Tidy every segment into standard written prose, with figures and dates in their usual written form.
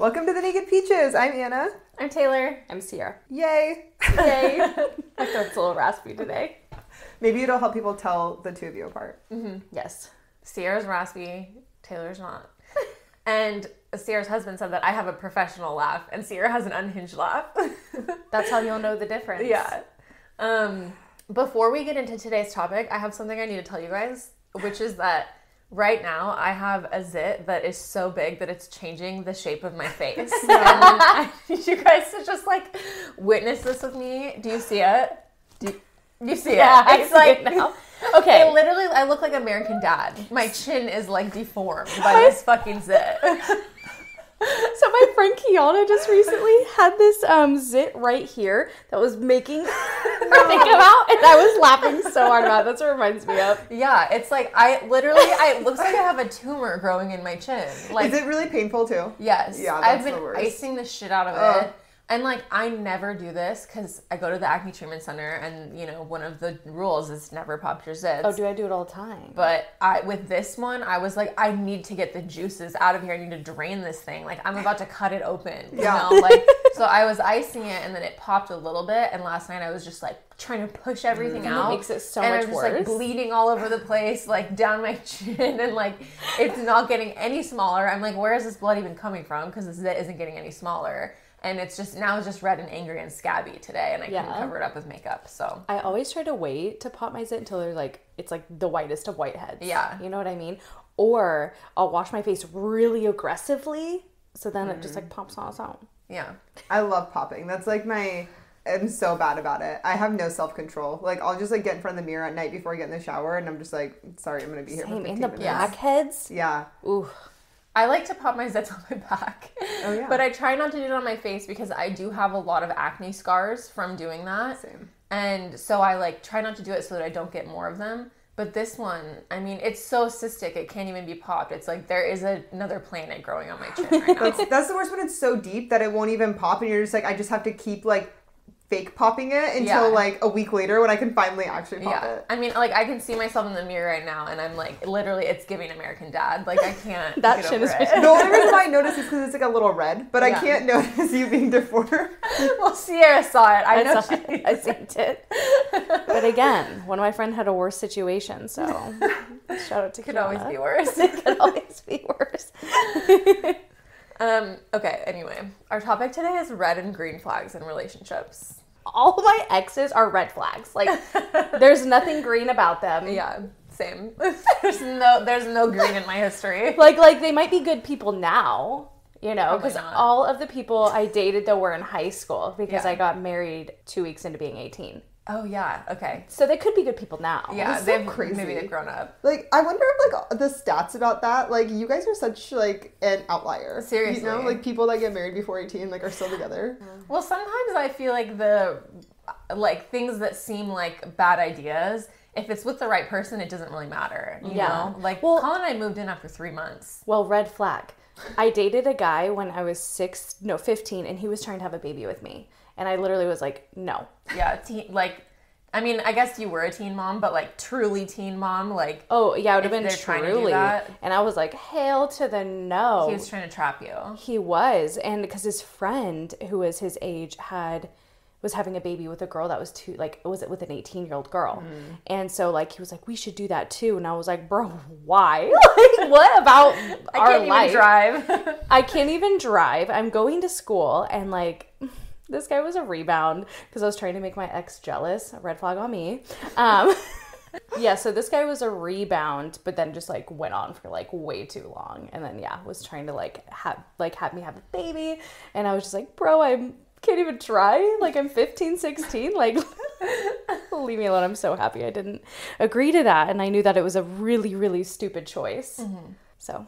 Welcome to the Naked Peaches. I'm Anna. I'm Taylor. I'm Sierra. Yay. Yay. My throat's a little raspy today. Maybe it'll help people tell the two of you apart. Mm-hmm. Yes. Sierra's raspy, Taylor's not. And Sierra's husband said that I have a professional laugh and Sierra has an unhinged laugh. That's how you'll know the difference. Yeah. Before we get into today's topic, I have something I need to tell you guys, which is that right now I have a zit that is so big that it's changing the shape of my face. And I need you guys to just like witness this with me. Do you see it? You see it? I see it now. Okay. I look like American Dad. My chin is like deformed by this fucking zit. So my friend Kiana just recently had this zit right here that was making her think about, and I was laughing so hard about it. That's what it reminds me of. Yeah, it's like it looks like I have a tumor growing in my chin. Like, is it really painful too? Yes. Yeah, I've that's been the worst. icing the shit out of it. And like, I never do this because I go to the acne treatment center and, you know, one of the rules is never pop your zits. Oh, do I do it all the time? But with this one, I was like, I need to get the juices out of here. I need to drain this thing. Like, I'm about to cut it open. You know? Like, so I was icing it and then it popped a little bit. And last night I was just like trying to push everything out. It makes it so and much I'm just worse. like bleeding all over the place, like down my chin. And like, it's not getting any smaller. I'm like, where is this blood even coming from? Because the zit isn't getting any smaller. And it's just red and angry and scabby today, and I couldn't cover it up with makeup. So I always try to wait to pop my zit until it's like the whitest of whiteheads. Yeah, you know what I mean. Or I'll wash my face really aggressively, so then it just like pops on its own. Yeah, I love popping. That's like I'm so bad about it. I have no self-control. Like, I'll just like get in front of the mirror at night before I get in the shower, and I'm just like, sorry, I'm gonna be here for 15 and the minutes. blackheads. Yeah. Ooh. I like to pop my zits on my back. Oh, yeah. But I try not to do it on my face because I do have a lot of acne scars from doing that. Same. And so I like try not to do it so that I don't get more of them. But this one, I mean, it's so cystic, it can't even be popped. It's like there is another planet growing on my chin right now. That's the worst when it's so deep that it won't even pop, and you're just like, I just have to keep like fake popping it until like a week later when I can finally actually pop it. I mean, like, I can see myself in the mirror right now and I'm like, literally, it's giving American Dad. Like, I can't That get shit over is it. The only reason why I notice is because it's like a little red, but I can't notice you being deformed. Well, Sierra saw it. I know saw it. I seen it. But again, one of my friends had a worse situation, so shout out to Could Kiana. always be worse. It could always be worse. Okay, anyway. Our topic today is red and green flags in relationships. All of my exes are red flags. Like, there's nothing green about them. Yeah, same. There's no green in my history. Like they might be good people now, you know, because not. all of the people I dated though were in high school because I got married 2 weeks into being 18. Oh, yeah, okay. So they could be good people now. Yeah, so crazy. Maybe they've grown up. Like, I wonder if, like, the stats about that, like, you guys are such, like, an outlier. Seriously. You know, like, people that get married before 18, like, are still together. Well, sometimes I feel like things that seem like bad ideas, if it's with the right person, it doesn't really matter, you know? Like, Colin and I moved in after 3 months. Well, red flag. I dated a guy when I was 15, and he was trying to have a baby with me. And I literally was like, no. Yeah, I mean, I guess you were a teen mom, but like truly teen mom, like. Oh, yeah, it would have been trying to do truly. that. And I was like, hail to the no. He was trying to trap you. He was. And because his friend, who was his age, was having a baby with a girl that was with an 18-year-old girl. And so like he was like, we should do that too. And I was like, bro, why? Like, what about our life? I can't even drive. I'm going to school, and like this guy was a rebound because I was trying to make my ex jealous. A red flag on me. Yeah, so this guy was a rebound, but then just like went on for like way too long, and then was trying to have me have a baby, and I was just like, bro, I can't even try. Like, I'm 15, 16. Like, leave me alone. I'm so happy I didn't agree to that, and I knew that it was a really, really stupid choice. So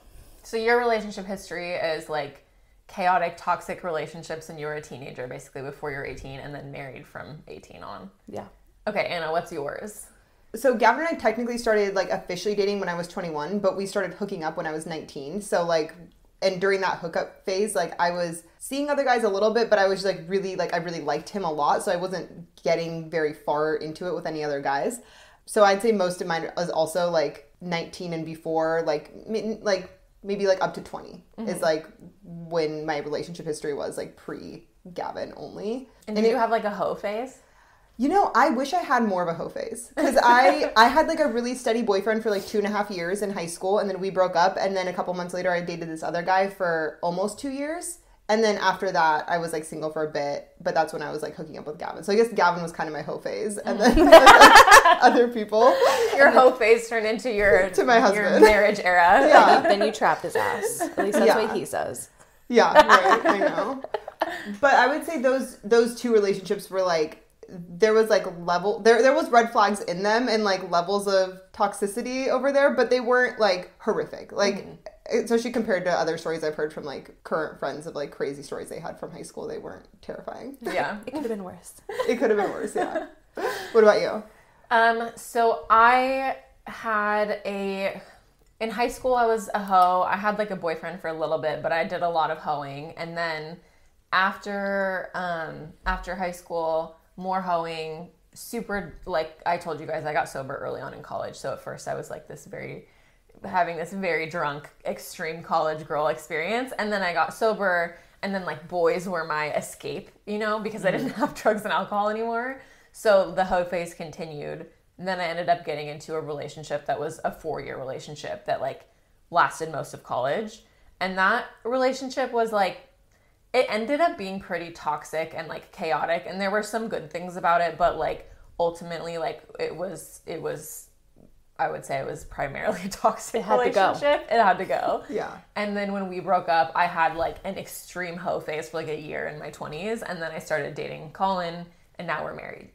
your relationship history is like chaotic, toxic relationships when you were a teenager, basically before you're 18, and then married from 18 on. Yeah. Okay, Anna, what's yours? So Gavin and I technically started like officially dating when I was 21, but we started hooking up when I was 19. So like, and during that hookup phase, like I was seeing other guys a little bit, but I was like really I really liked him a lot. So I wasn't getting very far into it with any other guys. So I'd say most of mine was also like 19 and before, like maybe like up to 20 is like when my relationship history was like pre-Gavin only. And did you have like a hoe phase? You know, I wish I had more of a hoe phase because I had like a really steady boyfriend for like 2.5 years in high school, and then we broke up, and then a couple months later I dated this other guy for almost 2 years, and then after that I was like single for a bit, but that's when I was like hooking up with Gavin. So I guess Gavin was kind of my hoe phase, and then other people. Your hoe phase turned into your to my husband. your marriage era. Yeah. Then you trapped his ass. At least that's what he says. Yeah, right. I know. But I would say those two relationships were like, there was like there was red flags in them and like levels of toxicity over there, but they weren't like horrific. Like, especially compared to other stories I've heard from like current friends of like crazy stories they had from high school, they weren't terrifying. Yeah. It could have been worse. It could have been worse, yeah. What about you? So I had in high school I was a hoe. I had like a boyfriend for a little bit, but I did a lot of hoeing. And then after high school, more hoeing, super, like I told you guys, I got sober early on in college. So at first I was like having this very drunk, extreme college girl experience. And then I got sober, and then like boys were my escape, you know, because I didn't have drugs and alcohol anymore. So the hoe phase continued. And then I ended up getting into a relationship that was a 4-year relationship that like lasted most of college. And that relationship was like, it ended up being pretty toxic and like chaotic, and there were some good things about it, but like ultimately like it was I would say it was primarily a toxic relationship. It had to go. Yeah. And then when we broke up, I had like an extreme hoe phase for like a year in my 20s, and then I started dating Colin, and now we're married.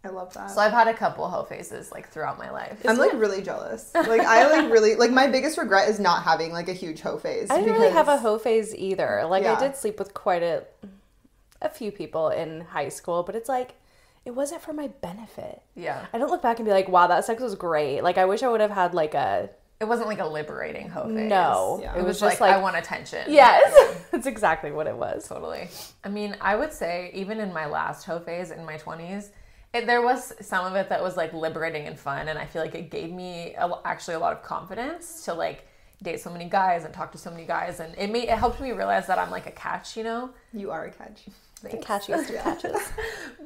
I love that. So I've had a couple hoe phases like throughout my life. I'm like really jealous. Like I like really like my biggest regret is not having like a huge hoe phase. I didn't really have a hoe phase either. Like Yeah. I did sleep with quite a few people in high school, but it's like it wasn't for my benefit. Yeah. I don't look back and be like, wow, that sex was great. Like I wish I would have had like a It wasn't like a liberating hoe phase. No. Yeah. It was just like I want attention. Yes. That's exactly what it was. Totally. I mean, I would say even in my last hoe phase in my 20s, there was some of it that was like liberating and fun, and I feel like it gave me actually a lot of confidence to like date so many guys and talk to so many guys, and it helped me realize that I'm like a catch, you know? You are a catch. The catchiest of catches.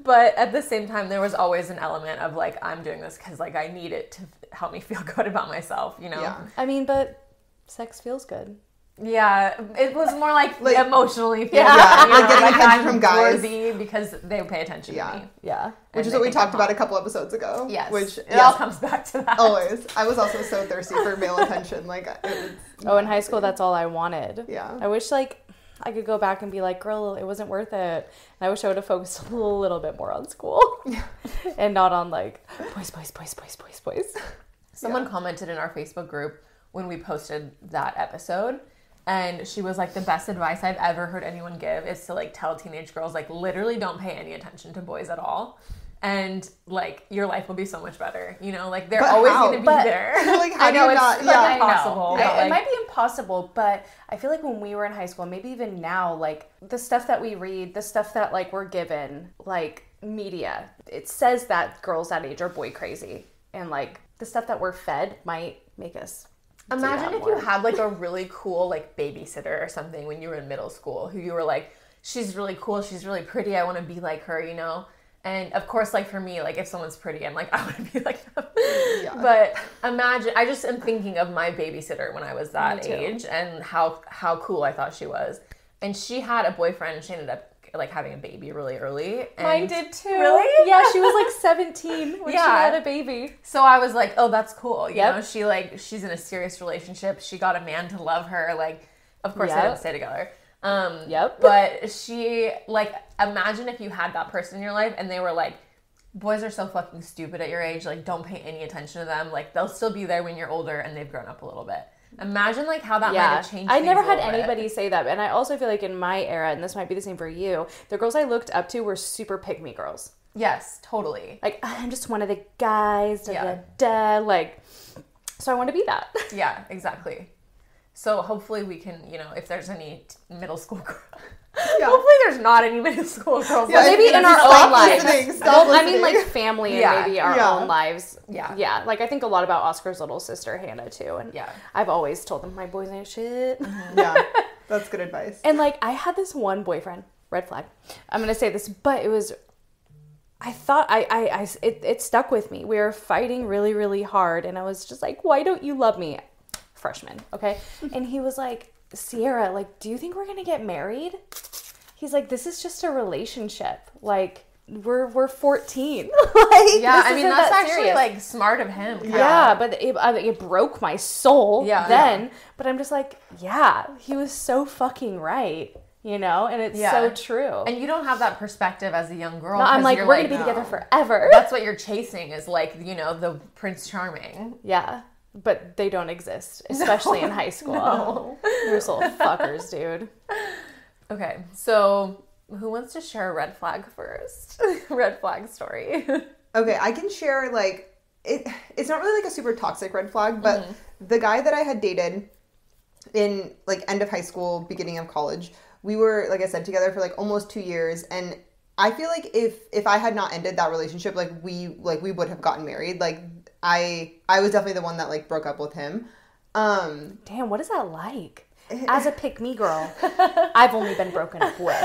But at the same time, there was always an element of like, I'm doing this because like I need it to help me feel good about myself, you know? Yeah. I mean, but sex feels good. Yeah, it was more like emotionally. Yeah, you know, like getting attention I'm from guys. worthy because they pay attention to me. Yeah. Which is what we talked about a couple episodes ago. Yes. Which it all comes back to that. always. I was also so thirsty for male attention. Like it was In high school, that's all I wanted. Yeah. I wish like I could go back and be like, girl, it wasn't worth it. And I wish I would have focused a little bit more on school and not on like boys. Someone commented in our Facebook group when we posted that episode, and she was like, the best advice I've ever heard anyone give is to like tell teenage girls like literally don't pay any attention to boys at all, and like your life will be so much better, you know, like they're always going to be there. Like how I know do you it's not? like Yeah. impossible. Yeah. But, like, It might be impossible, but I feel like when we were in high school, maybe even now, like the stuff that we read, the stuff that like we're given, like media, it says that girls that age are boy crazy, and like the stuff that we're fed might make us. Imagine if you had like a really cool like babysitter or something when you were in middle school who you were like, she's really cool, she's really pretty, I want to be like her, you know? And of course, like for me, like if someone's pretty, I'm like, I want to be like them. Yeah. But imagine, I just am thinking of my babysitter when I was that age and how cool I thought she was. And she had a boyfriend, and she ended up like having a baby really early. And Mine did too. Really? Yeah, she was like 17 when she had a baby. So I was like, oh, that's cool. You Yep. know, she's in a serious relationship. She got a man to love her. Like, of course they didn't stay together. Yep. But she, like, imagine if you had that person in your life and they were like, boys are so fucking stupid at your age. Like, don't pay any attention to them. Like, they'll still be there when you're older and they've grown up a little bit. Imagine, like, how that might have changed I things never a had little bit. anybody say that. And I also feel like in my era, and this might be the same for you, the girls I looked up to were super pick-me girls. Yes, totally. Like, I'm just one of the guys, Yeah. like, so I want to be that. Yeah, exactly. So hopefully we can, you know, if there's any middle school girl. Hopefully there's not any middle school girls. Yeah, Maybe in our stop own lives. listening, stop Well, I mean, listening. like family and Yeah. maybe our Yeah. own lives. Yeah. Yeah. Like I think a lot about Oscar's little sister, Hannah, too. And Yeah. I've always told them my boys ain't shit. Yeah, that's good advice. And like I had this one boyfriend, red flag. I'm gonna say this, but it was. I thought it stuck with me. We were fighting really, really hard, and I was just like, "Why don't you love me?" Freshman, okay? And he was like, "Sierra, like, do you think we're gonna get married?" He's like, "This is just a relationship. Like, we're 14." Like, Yeah, this I mean, isn't that's that actually, serious. like, smart of him. Yeah, but it broke my soul Yeah. then. Yeah. But I'm just like, yeah, he was so fucking right, you know? And it's so true. And you don't have that perspective as a young girl. No, I'm 'cause like, you're we're going to be together forever. That's what you're chasing is, like, you know, the Prince Charming. Yeah, but they don't exist, especially in high school. No. They're just little fuckers, dude. Okay, so who wants to share a red flag first? Red flag story. Okay, I can share like it's not really like a super toxic red flag, but the guy that I had dated in like end of high school, beginning of college, we were, like I said, together for like almost 2 years, and I feel like if I had not ended that relationship, we would have gotten married. Like I was definitely the one that like broke up with him. Damn, what is that like? As a pick-me girl, I've only been broken up with.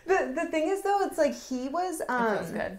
The thing is though, it's like he was It feels good.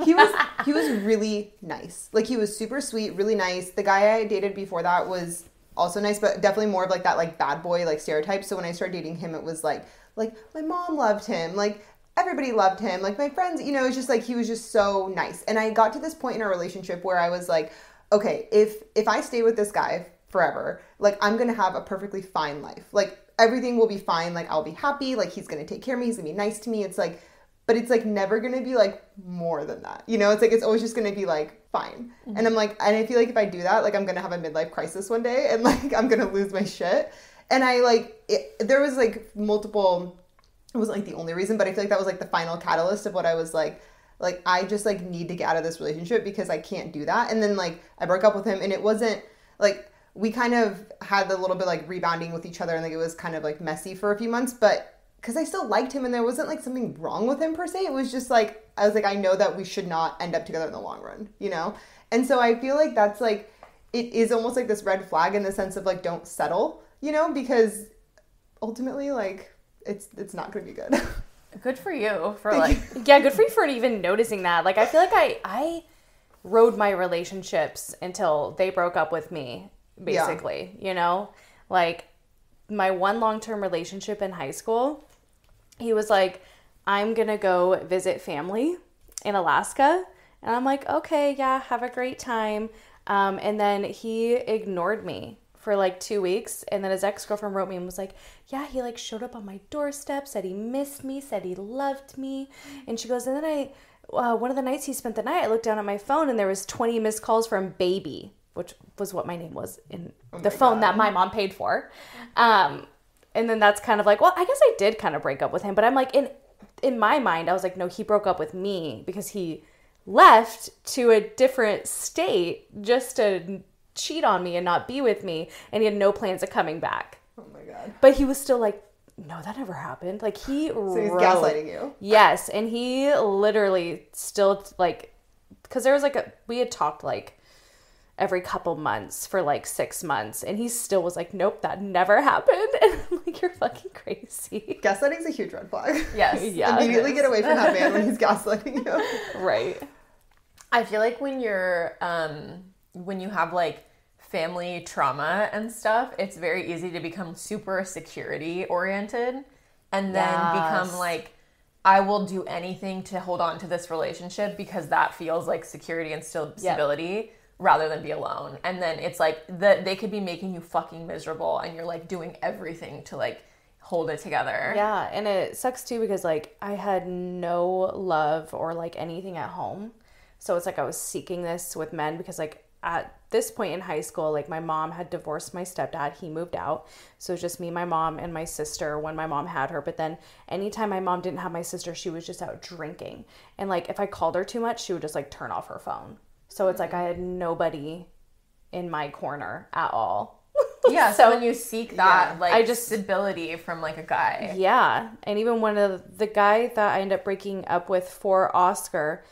he was really nice. Like he was super sweet, really nice. The guy I dated before that was also nice, but definitely more of like that like bad boy like stereotype. So when I started dating him, it was like my mom loved him, like everybody loved him, like my friends, you know, it's just like he was just so nice. And I got to this point in our relationship where I was like, okay, if I stay with this guy forever, like I'm gonna have a perfectly fine life. Like everything will be fine, like I'll be happy, like he's gonna take care of me, he's gonna be nice to me. It's like, but it's like never gonna be like more than that. You know, it's like it's always just gonna be like fine. And I'm like, and I feel like if I do that, like I'm gonna have a midlife crisis one day and like I'm gonna lose my shit. And I like there was like multiple, it wasn't like the only reason, but I feel like that was like the final catalyst of what I was like I just like need to get out of this relationship because I can't do that. And then like I broke up with him, and it wasn't like, we kind of had a little bit like rebounding with each other, and like it was kind of like messy for a few months, but because I still liked him and there wasn't like something wrong with him per se. It was just like, I was like, I know that we should not end up together in the long run, you know? And so I feel like that's like, it is almost like this red flag in the sense of like, don't settle, you know, because ultimately like it's not going to be good. Good for you for like... Yeah, good for you for even noticing that. Like, I feel like I rode my relationships until they broke up with me, basically, you know? Like, my one long-term relationship in high school, he was like, I'm going to go visit family in Alaska. And I'm like, okay, yeah, have a great time. And then he ignored me for like 2 weeks. And then his ex-girlfriend wrote me and was like, yeah, he like showed up on my doorstep, said he missed me, said he loved me. And she goes, and then one of the nights he spent the night, I looked down at my phone and there was 20 missed calls from Baby, which was what my name was in the phone that my mom paid for. And then that's kind of like, well, I guess I did kind of break up with him. But I'm like, in my mind, I was like, no, he broke up with me because he left to a different state just to cheat on me and not be with me. And he had no plans of coming back. Oh my God. But he was still like, no, that never happened. Like he So he's gaslighting you. Yes. And he literally still like, because there was like we had talked like every couple months for like 6 months, and he still was like, nope, that never happened. And I'm like, you're fucking crazy. Gaslighting's a huge red flag. Yes. Yeah. Immediately get away from that man when he's gaslighting you. Right. I feel like when you're, when you have like family trauma and stuff, it's very easy to become super security oriented and then become like, I will do anything to hold on to this relationship because that feels like security and stability rather than be alone. And then it's like they could be making you fucking miserable and you're like doing everything to like hold it together. Yeah. And it sucks too because like I had no love or like anything at home. So it's like I was seeking this with men because like at this point in high school, like my mom had divorced my stepdad. He moved out. So it was just me, my mom, and my sister when my mom had her. But then anytime my mom didn't have my sister, she was just out drinking. And like if I called her too much, she would just like turn off her phone. So it's like I had nobody in my corner at all. Yeah, so when you seek that, Yeah. like, stability from, like, a guy. Yeah. And even one of the guy that I ended up breaking up with for Oscar,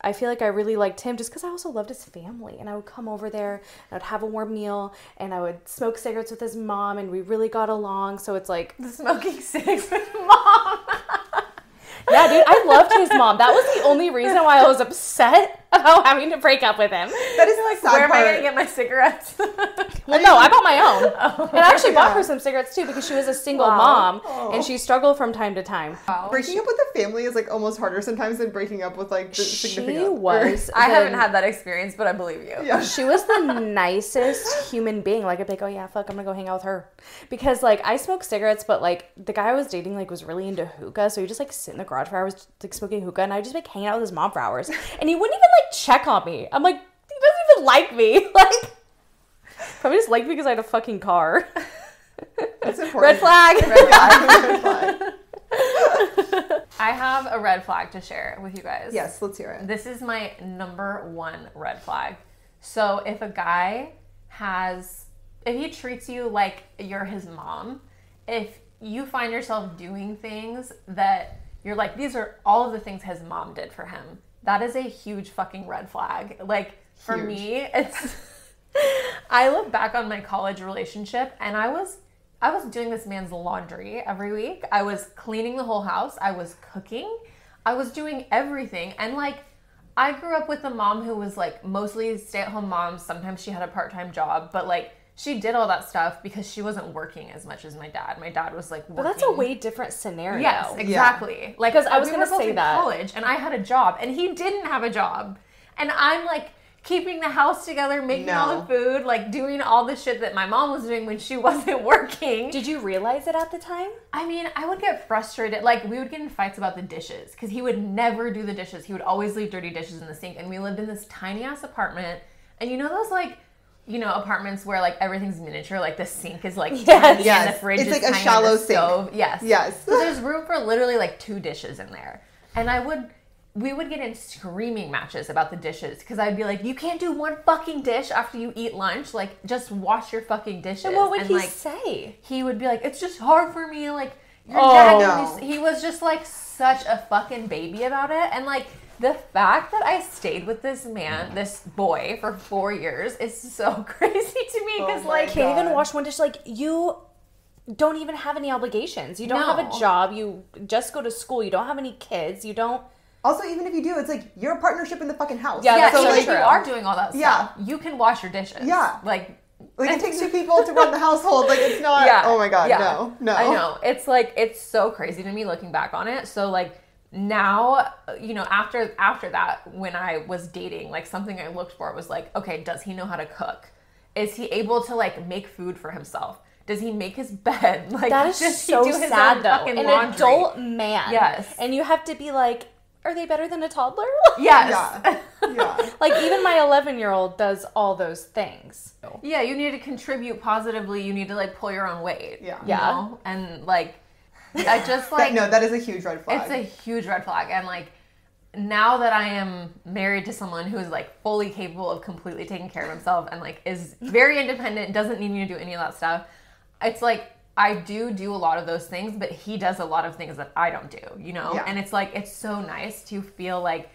I feel like I really liked him just because I also loved his family. And I would come over there, and I'd have a warm meal, and I would smoke cigarettes with his mom, and we really got along. So it's like... The smoking cigs with mom. Yeah, dude, I loved his mom. That was the only reason why I was upset about having to break up with him. That is like Where am I going to get my cigarettes? Well, no, I bought my own. And I actually bought her some cigarettes, too, because she was a single mom, and she struggled from time to time. Breaking up with the family is, like, almost harder sometimes than breaking up with, like, the significant other. Was... I haven't had that experience, but I believe you. Yeah. She was the nicest human being. Like, I'd be like, oh, yeah, fuck, I'm going to go hang out with her. Because, like, I smoke cigarettes, but, like, the guy I was dating, like, was really into hookah, so he just, like, sit in the garage for hours, like, smoking hookah, and I'd just, like, hang out with his mom for hours. And he wouldn't even, like, check on me. I'm like, he doesn't even like me. Like... Probably just liked me because I had a fucking car. That's important. Red flag. Red flag. Red flag. I have a red flag to share with you guys. Yes, let's hear it. This is my number one red flag. So if a guy if he treats you like you're his mom, if you find yourself doing things that you're like, these are all of the things his mom did for him, that is a huge fucking red flag. Like, for me, it's... I look back on my college relationship, and I was doing this man's laundry every week. I was cleaning the whole house. I was cooking. I was doing everything. And, like, I grew up with a mom who was, like, mostly stay-at-home mom. Sometimes she had a part-time job, but, like, she did all that stuff because she wasn't working as much as my dad. My dad was, like, working. But that's a way different scenario. Yes, exactly. Yeah. Like, because I was we going to were both say in that. college, and I had a job, and he didn't have a job. And I'm, like, keeping the house together, making all the food, like, doing all the shit that my mom was doing when she wasn't working. Did you realize it at the time? I mean, I would get frustrated. Like, we would get in fights about the dishes because he would never do the dishes. He would always leave dirty dishes in the sink. And we lived in this tiny ass apartment. And you know those, like, apartments where, like, everything's miniature, like the sink is, like, tiny and the fridge is like tiny a shallow and the stove. sink. Yes. Yes. So there's room for literally, like, 2 dishes in there. And we would get in screaming matches about the dishes because I'd be like, you can't do one fucking dish after you eat lunch. Like, just wash your fucking dishes. And what would he like, say? He would be like, it's just hard for me. Like, your Oh, dad. no. He was just, like, such a fucking baby about it. And, like, the fact that I stayed with this man, this boy, for 4 years is so crazy to me because, like, Can't even wash one dish. Like, you don't even have any obligations. You don't have a job. You just go to school. You don't have any kids. You don't... Also, even if you do, it's like you're a partnership in the fucking house. Yeah, so so like you are doing all that stuff. Yeah. You can wash your dishes. Yeah. Like it takes 2 people to run the household. Like, it's not. Yeah. Oh my god, Yeah. no. I know. It's like, it's so crazy to me looking back on it. So, like, now, after that, when I was dating, like, something I looked for was like, okay, does he know how to cook? Is he able to, like, make food for himself? Does he make his bed? Like, That is does so he do his sad, own though. fucking An laundry? adult man. Yes. And you have to be like, are they better than a toddler? Yes. Yeah. Like, even my 11-year-old does all those things. Yeah, you need to contribute positively. You need to, like, pull your own weight. Yeah. You know? And, like, I just, like... that is a huge red flag. It's a huge red flag. And, like, now that I am married to someone who is, like, fully capable of completely taking care of himself and, like, is very independent, doesn't need me to do any of that stuff, it's, like, I do a lot of those things, but he does a lot of things that I don't do, Yeah. And it's, like, it's so nice to feel like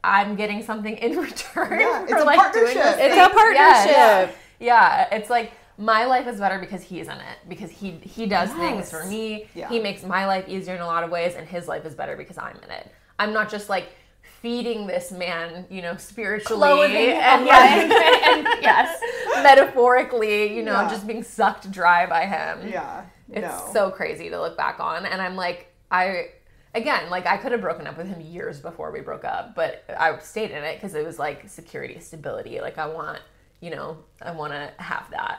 I'm getting something in return Yeah, it's for, a like, partnership. doing those It's things. a partnership. Yeah, it's like my life is better because he's in it, because he does things for me. Yeah. He makes my life easier in a lot of ways, and his life is better because I'm in it. I'm not just, like, feeding this man, spiritually Clothing and yes, metaphorically, just being sucked dry by him. Yeah. It's so crazy to look back on, and I'm like, I could have broken up with him years before we broke up, but I stayed in it because it was, like, security, stability. Like, I want to have that,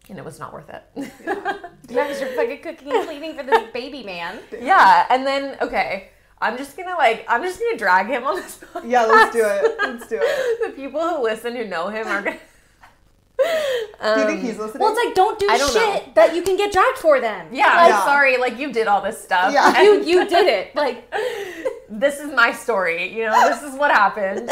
and it was not worth it. Yeah, because you're fucking cooking and cleaning for this baby man. Yeah, and then, okay, I'm just gonna drag him on this podcast. Yeah, let's do it. The people who listen, who know him, are gonna... Do you think he's listening? Well, it's like, don't do I don't shit know. that you can get dragged for then. Yeah, Yeah. sorry, like, you did all this stuff. Yeah. And You did it. Like, this is my story, this is what happened.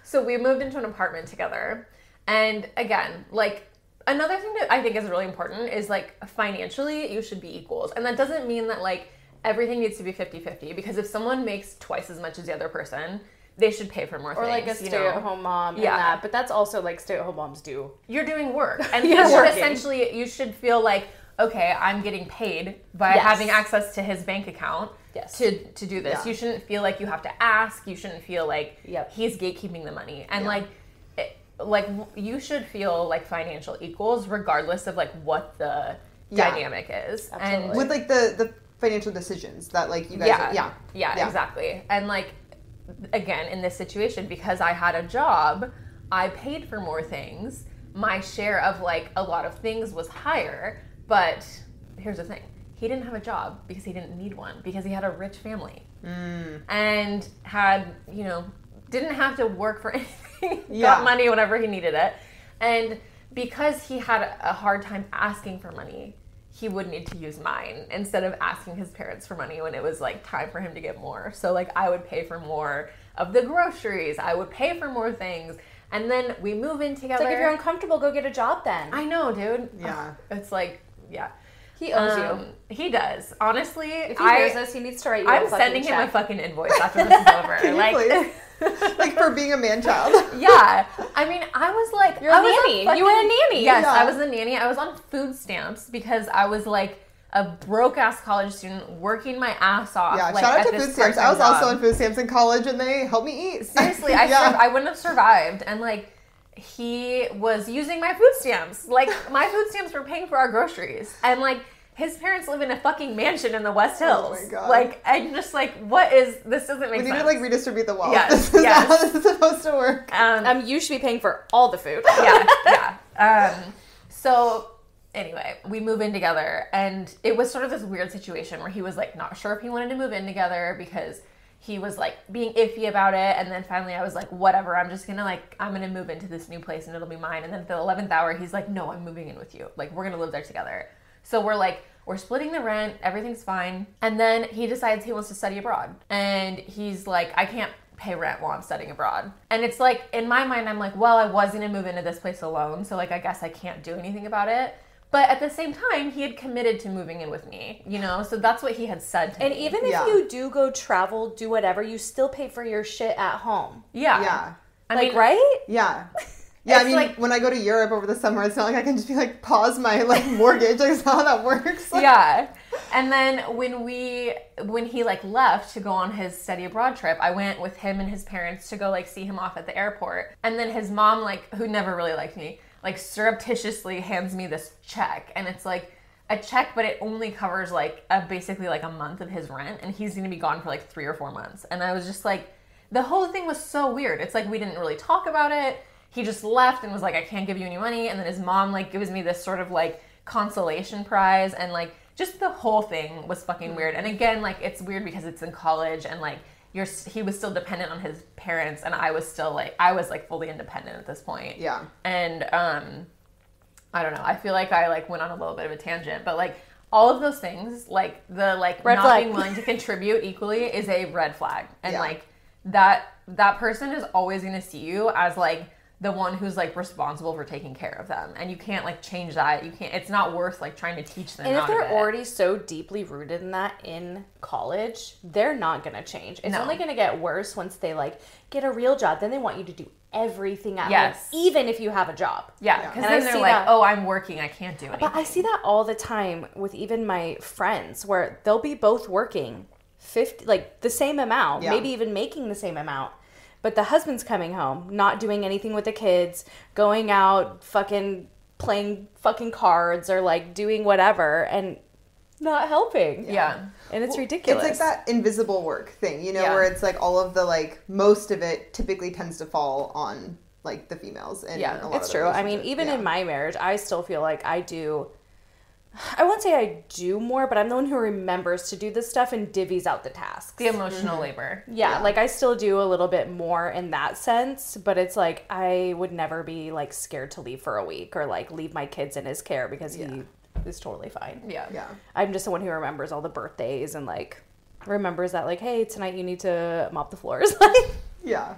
So we moved into an apartment together, And again, like, another thing that I think is really important is, like, financially, you should be equals. And that doesn't mean that, like, everything needs to be 50-50, because if someone makes twice as much as the other person, they should pay for more things. Or like a stay-at-home mom and that. But that's also, like, stay-at-home moms do. You're doing work. And you should essentially, you should feel like, okay, I'm getting paid by having access to his bank account to do this. Yeah. You shouldn't feel like you have to ask. You shouldn't feel like he's gatekeeping the money. And like you should feel like financial equals regardless of like what the dynamic is. Absolutely. And with like the financial decisions that like you guys yeah, exactly. And like, again, in this situation, because I had a job, I paid for more things. My share of like a lot of things was higher, but here's the thing. He didn't have a job because he didn't need one, because he had a rich family and had, you know, didn't have to work for anything, got money whenever he needed it. And because he had a hard time asking for money, he would need to use mine instead of asking his parents for money when it was like time for him to get more. So like I would pay for more of the groceries. I would pay for more things. And then we move in together. It's like, if you're uncomfortable, go get a job then. I know, dude. Yeah. It's like, He owes you. He does. Honestly, if he hears this, he needs to write you I'm a fucking sending check. him a fucking invoice after this is over. Can like, you please? Like for being a man-child. Yeah. I mean, I was like... You're a nanny. You were a nanny. Yes, Yeah. I was a nanny. I was on food stamps because I was like a broke-ass college student working my ass off. Yeah, like, shout out at to this food stamps. I was part-time also on food stamps in college and they helped me eat. Seriously, I wouldn't have survived. And like, he was using my food stamps. Like, my food stamps were paying for our groceries. And like, his parents live in a fucking mansion in the West Hills. Oh my God. Like, I'm just like, this doesn't make sense. We need to like redistribute the wealth. Yes, This is yes. how this is supposed to work. You should be paying for all the food. Yeah. So anyway, we move in together, and it was sort of this weird situation where he was like not sure if he wanted to move in together because he was like being iffy about it. And then finally I was like, whatever, I'm gonna move into this new place and it'll be mine. And then at the 11th hour, he's like, no, I'm moving in with you. Like, we're gonna live there together. So we're splitting the rent, everything's fine. And then he decides he wants to study abroad. And he's like, I can't pay rent while I'm studying abroad. And it's like, in my mind, I'm like, well, I was gonna move into this place alone, so like, I guess I can't do anything about it. But at the same time, he had committed to moving in with me, you know? So that's what he had said to me. And even if you do go travel, do whatever, you still pay for your shit at home. Yeah. I like, mean, right? Yeah. Yeah, I mean, like, when I go to Europe over the summer, it's not like I can just be like, pause my like mortgage. Like, it's not how that works. Like, yeah. And then when he like left to go on his study abroad trip, I went with him and his parents to go like see him off at the airport. And then his mom, like, who never really liked me, like surreptitiously hands me this check. And it's like a check, but it only covers like basically like a month of his rent. And he's going to be gone for like 3 or 4 months. And I was just like, the whole thing was so weird. It's like, we didn't really talk about it. He just left and was like, I can't give you any money. And then his mom like gives me this sort of like consolation prize. And like, just the whole thing was fucking weird. And again, like, it's weird because it's in college and like, he was still dependent on his parents. And I was still like, fully independent at this point. Yeah. And I don't know. I feel like I like went on a little bit of a tangent, but like all of those things, like the like red not flag. being willing to contribute equally is a red flag. And like that person is always going to see you as like the one who's like responsible for taking care of them, and you can't like change that. It's not worth like trying to teach them. And if out of they're it. already so deeply rooted in that in college, they're not gonna change. It's only gonna get worse once they like get a real job. Then they want you to do everything at home, even if you have a job. Yeah, because then they're like, oh, I'm working, I can't do anything. But I see that all the time with even my friends, where they'll be both working 50, like the same amount, maybe even making the same amount. But the husband's coming home, not doing anything with the kids, going out, fucking playing fucking cards or like doing whatever and not helping. Yeah. And it's ridiculous. It's like that invisible work thing, you know, where it's like all of the like, most of it typically tends to fall on like the females. And a lot it's of true. I mean, even in my marriage, I still feel like I won't say I do more, but I'm the one who remembers to do this stuff and divvies out the tasks. The emotional labor. Yeah, like I still do a little bit more in that sense, but it's like I would never be like scared to leave for a week or like leave my kids in his care because he is totally fine. Yeah. I'm just the one who remembers all the birthdays and like remembers that like, hey, tonight you need to mop the floors. Yeah.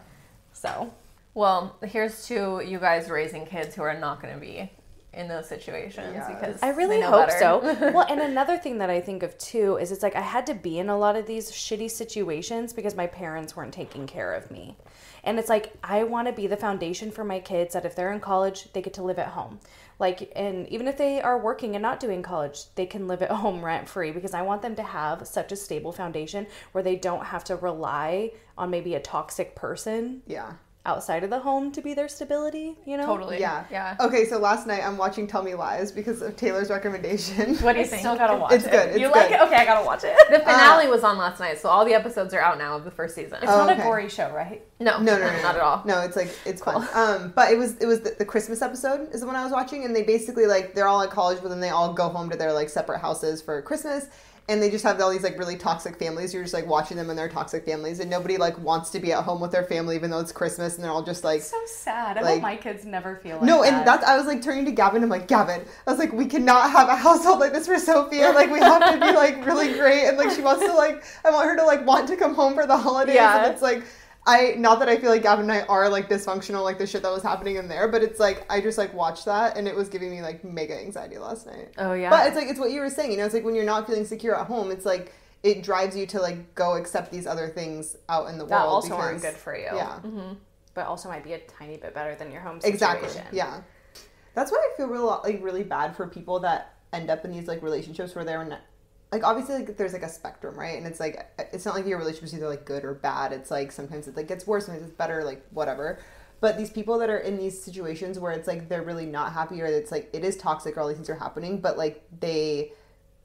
So. Well, here's to you guys raising kids who are not going to be in those situations because I really they know hope better. so. Well, and another thing that I think of too is it's like I had to be in a lot of these shitty situations because my parents weren't taking care of me. And it's like I want to be the foundation for my kids that if they're in college, they get to live at home. Like, and even if they are working and not doing college, they can live at home rent free because I want them to have such a stable foundation where they don't have to rely on maybe a toxic person. Yeah. Outside of the home to be their stability, you know? Totally. Yeah. Okay, so last night I'm watching Tell Me Lies because of Taylor's recommendation. What do you think? Still gotta watch It's it. good. It's You good. like it? Okay, I gotta watch it. The finale was on last night, so all the episodes are out now of the first season. It's not okay. a gory show, right? No, No, not at all. No, it's like it's fun. But it was the Christmas episode is the one I was watching, and they basically like they're all at college, but then they all go home to their like separate houses for Christmas. And they just have all these like really toxic families. You're just like watching them and their toxic families, and nobody like wants to be at home with their family, even though it's Christmas, and they're all just like So sad. I like- hope my kids never feel like no. that. And I was like turning to Gavin. I'm like, Gavin, I was like, we cannot have a household like this for Sophia. Like we have to be like really great, and like she wants to like I want her to like want to come home for the holidays. Yeah. And it's like not that I feel like Gavin and I are like dysfunctional, like the shit that was happening in there, but it's like I just like watched that and it was giving me like mega anxiety last night. Oh yeah. But it's like it's what you were saying, you know, it's like when you're not feeling secure at home, it's like it drives you to like go accept these other things out in the that world. also aren't good for you. Yeah. But also might be a tiny bit better than your home Exactly. situation. Yeah. That's why I feel really bad for people that end up in these like relationships where they're not, like obviously like there's like a spectrum, right? And it's like it's not like your relationship's either like good or bad. It's like sometimes it like gets worse, sometimes it's better, like whatever. But these people that are in these situations where it's like they're really not happy or it's like it is toxic or all these things are happening, but like they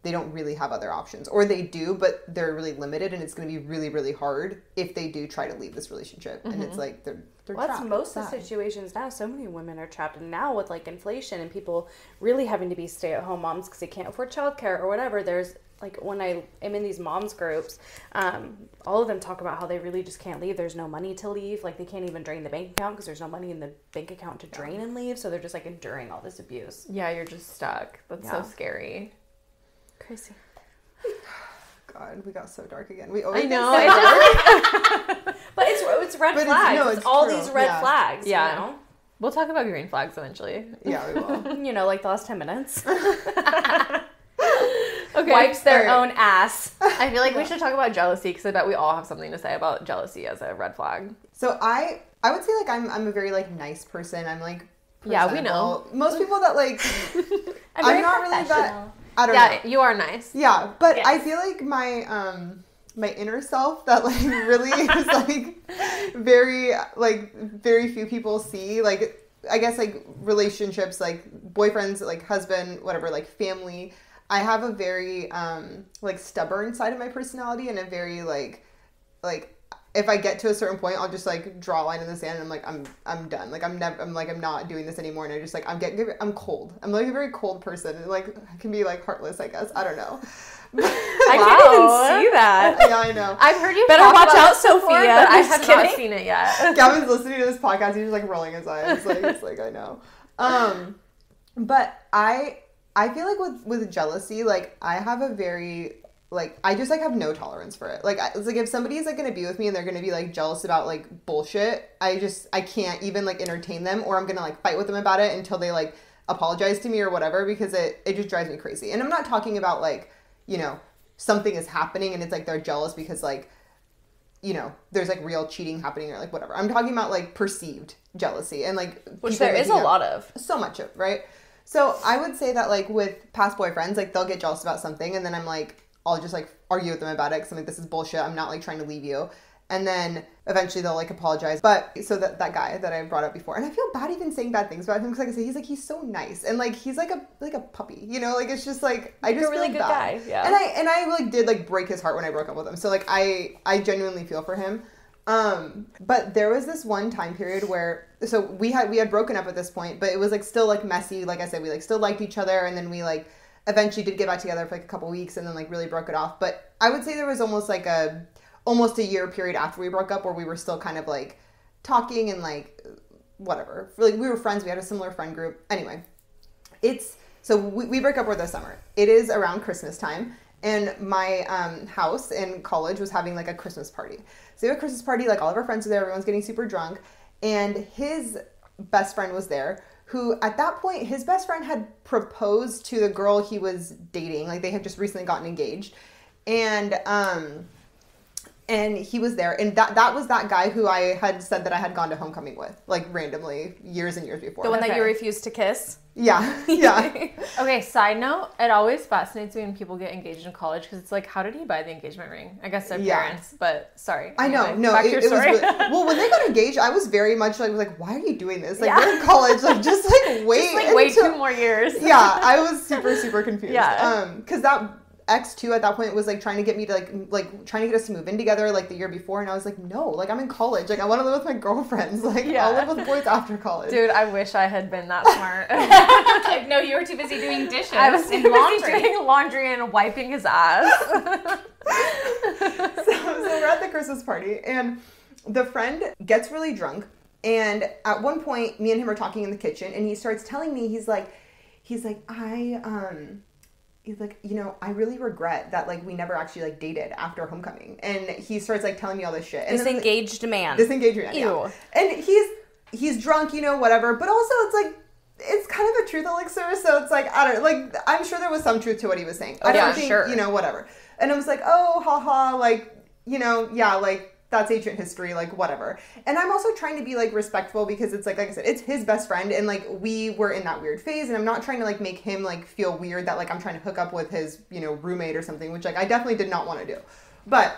don't really have other options, or they do, but they're really limited, and it's going to be really, really hard if they do try to leave this relationship. And it's like they're Well, that's trapped. most of Sad. the situations now. So many women are trapped, and now with like inflation and people really having to be stay-at-home moms because they can't afford childcare or whatever. There's like when I am in these moms groups, all of them talk about how they really just can't leave. There's no money to leave. Like they can't even drain the bank account because there's no money in the bank account to drain and leave. So they're just like enduring all this abuse. Yeah, you're just stuck. That's so scary. Crazy. God, we got so dark again. We always I know. But it's red But it's- flags. no, it's it's all true. these red Yeah. flags. Yeah. You know? We'll talk about green flags eventually. Yeah, we will. You know, like the last 10 minutes. Okay. Wipes their All right. own ass. I feel like we should talk about jealousy because I bet we all have something to say about jealousy as a red flag. So I would say like I'm a very like nice person. I'm like Yeah, we know. presentable. Most people that like I'm not really that. I don't know. Yeah, you are nice. Yeah, but Yes. I feel like my inner self that like really is like very few people see, like I guess like relationships, like boyfriends, like husband, whatever, like family. I have a very like stubborn side of my personality, and a very like if I get to a certain point, I'll just like draw a line in the sand and I'm like I'm done. Like I'm not doing this anymore, and I just like I'm cold. I'm like a very cold person, and like I can be like heartless, I guess. I don't know. I can't even see that. Yeah, I know. I've heard you Better talk watch about out, this before, Sophia. but I Just have not kidding. seen it yet. Gavin's listening to this podcast. He's just like rolling his eyes. It's like I know. But I feel like with jealousy, like I have a very like I just like have no tolerance for it. Like it's like if somebody's like gonna be with me and they're gonna be like jealous about like bullshit, I can't even like entertain them, or I'm gonna like fight with them about it until they like apologize to me or whatever, because it just drives me crazy. And I'm not talking about like, you know, something is happening and it's like they're jealous because like, you know, there's like real cheating happening or like whatever. I'm talking about like perceived jealousy and like Which people there is a making up lot of. so much of, right? So I would say that like with past boyfriends, like they'll get jealous about something and then I'm like, I'll just like argue with them about it because I'm like, this is bullshit. I'm not like trying to leave you. And then eventually they'll like apologize. But so that guy that I brought up before, and I feel bad even saying bad things about him because like I said, he's so nice and like he's like a puppy, you know, like it's just like I just a really feel good bad. guy, yeah. And I like did like break his heart when I broke up with him. So like I genuinely feel for him. But there was this one time period where so we had broken up at this point, but it was like still like messy. Like I said, we like still liked each other, and then we like eventually did get back together for like a couple weeks and then like really broke it off. But I would say there was almost a year period after we broke up where we were still kind of like talking and like whatever. Like we were friends, we had a similar friend group. Anyway, so we break up over the summer. It is around Christmas time, and my house in college was having like a Christmas party. So we have a Christmas party, like all of our friends are there, everyone's getting super drunk. and his best friend was there, who at that point, his best friend had proposed to the girl he was dating. Like, they had just recently gotten engaged. And he was there, and that was that guy who I had said that I had gone to homecoming with, like, randomly, years and years before. The one that you refused to kiss? Yeah, yeah. Okay, side note, it always fascinates me when people get engaged in college, because it's like, how did he buy the engagement ring? I guess their parents, but sorry. I know, anyway, no, back to your story. was really, well, when they got engaged, I was very much like, why are you doing this? Like, we're in college, like, just like wait. Just like wait 2 more years. Yeah, I was super, super confused. Yeah. Because that X2 at that point was like trying to get me to like trying to get us to move in together like the year before, and I was like, no, like I'm in college, like I want to live with my girlfriends, like I'll live with boys after college. Dude, I wish I had been that smart. No, you were too busy doing dishes. I was and too laundry. busy doing laundry and wiping his ass. So we're at the Christmas party, and the friend gets really drunk, and at one point me and him are talking in the kitchen, and he starts telling me, he's like he's like, you know, I really regret that, like, we never actually, like, dated after homecoming. And he starts, like, telling me all this shit. And Disengaged man. Disengaged man, Ew. yeah. And he's drunk, you know, whatever. But also, it's, like, it's kind of a truth elixir. So it's, like, I don't, like, I'm sure there was some truth to what he was saying. I don't think, you know, whatever. And I was like, oh, haha, like, you know, yeah, like, that's ancient history, like, whatever. And I'm also trying to be, like, respectful because it's, like I said, it's his best friend. And, like, we were in that weird phase. And I'm not trying to, like, make him, like, feel weird that, like, I'm trying to hook up with his, you know, roommate or something, which, like, I definitely did not want to do. But,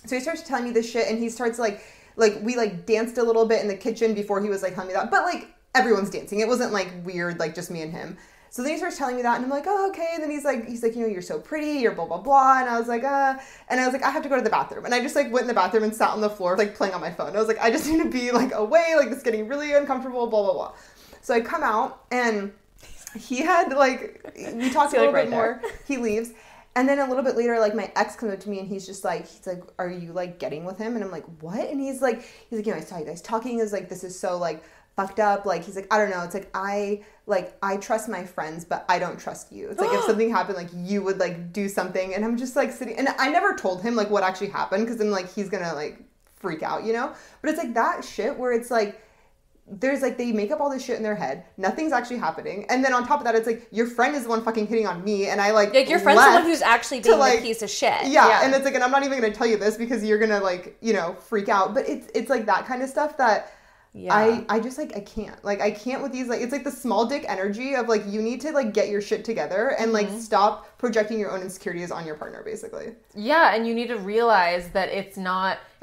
so he starts telling me this shit, and he starts, like, we, like, danced a little bit in the kitchen before he was, like, telling me that. But, like, everyone's dancing. It wasn't, like, weird, like, just me and him. So then he starts telling me that, and I'm like, oh, okay. And then he's like, you know, you're so pretty, you're blah, blah, blah. And I was like, and I was like, I have to go to the bathroom. And I just, like, went in the bathroom and sat on the floor, like, playing on my phone. I was like, I just need to be, like, away, like, this is getting really uncomfortable, blah, blah, blah. So I come out, and he had, like, we talked a little bit more. He leaves. And then a little bit later, like, my ex comes up to me, and he's like, are you, like, getting with him? And I'm like, what? And he's like, you know, I saw you guys talking. Is like, this is so, like, fucked up. Like, he's like, I don't know. It's like, I trust my friends, but I don't trust you. It's like, if something happened, like, you would, like, do something. And I'm just, like, sitting, and I never told him, like, what actually happened, because then, like, he's gonna, like, freak out, you know? But it's, like, that shit where it's, like, there's, like, they make up all this shit in their head. Nothing's actually happening. And then on top of that, it's, like, your friend is the one fucking hitting on me, and I, like your friend's the one who's actually being a piece of shit. Yeah, and it's, like, and I'm not even gonna tell you this because you're gonna, like, you know, freak out. But it's like, that kind of stuff that I just, like, I can't. Like, I can't with these, like, it's, like, the small dick energy of, like, you need to, like, get your shit together and, like, stop projecting your own insecurities on your partner, basically. Yeah, and you need to realize that it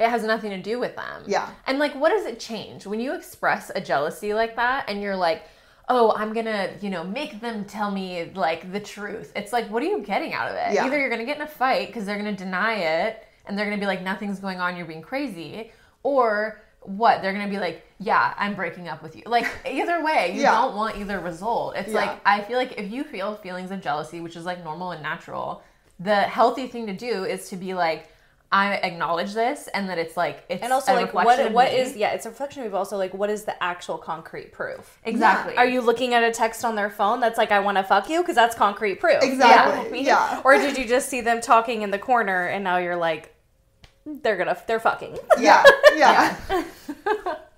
has nothing to do with them. Yeah. And, like, what does it change? When you express a jealousy like that and you're like, oh, I'm gonna, you know, make them tell me, like, the truth. It's like, what are you getting out of it? Yeah. Either you're gonna get in a fight because they're gonna deny it and they're gonna be like, nothing's going on, you're being crazy, or what? They're going to be like, yeah, I'm breaking up with you. Like, either way, you don't want either result. It's like, I feel like if you feel feelings of jealousy, which is, like, normal and natural, the healthy thing to do is to be like, I acknowledge this, and that it's, like, it's and also, a like, what is, it's a reflection of me, but also, like, what is the actual concrete proof? Exactly. Are you looking at a text on their phone that's like, I want to fuck you? Because that's concrete proof. Exactly. Yeah. Or did you just see them talking in the corner, and now you're like, they're fucking. Yeah. Yeah.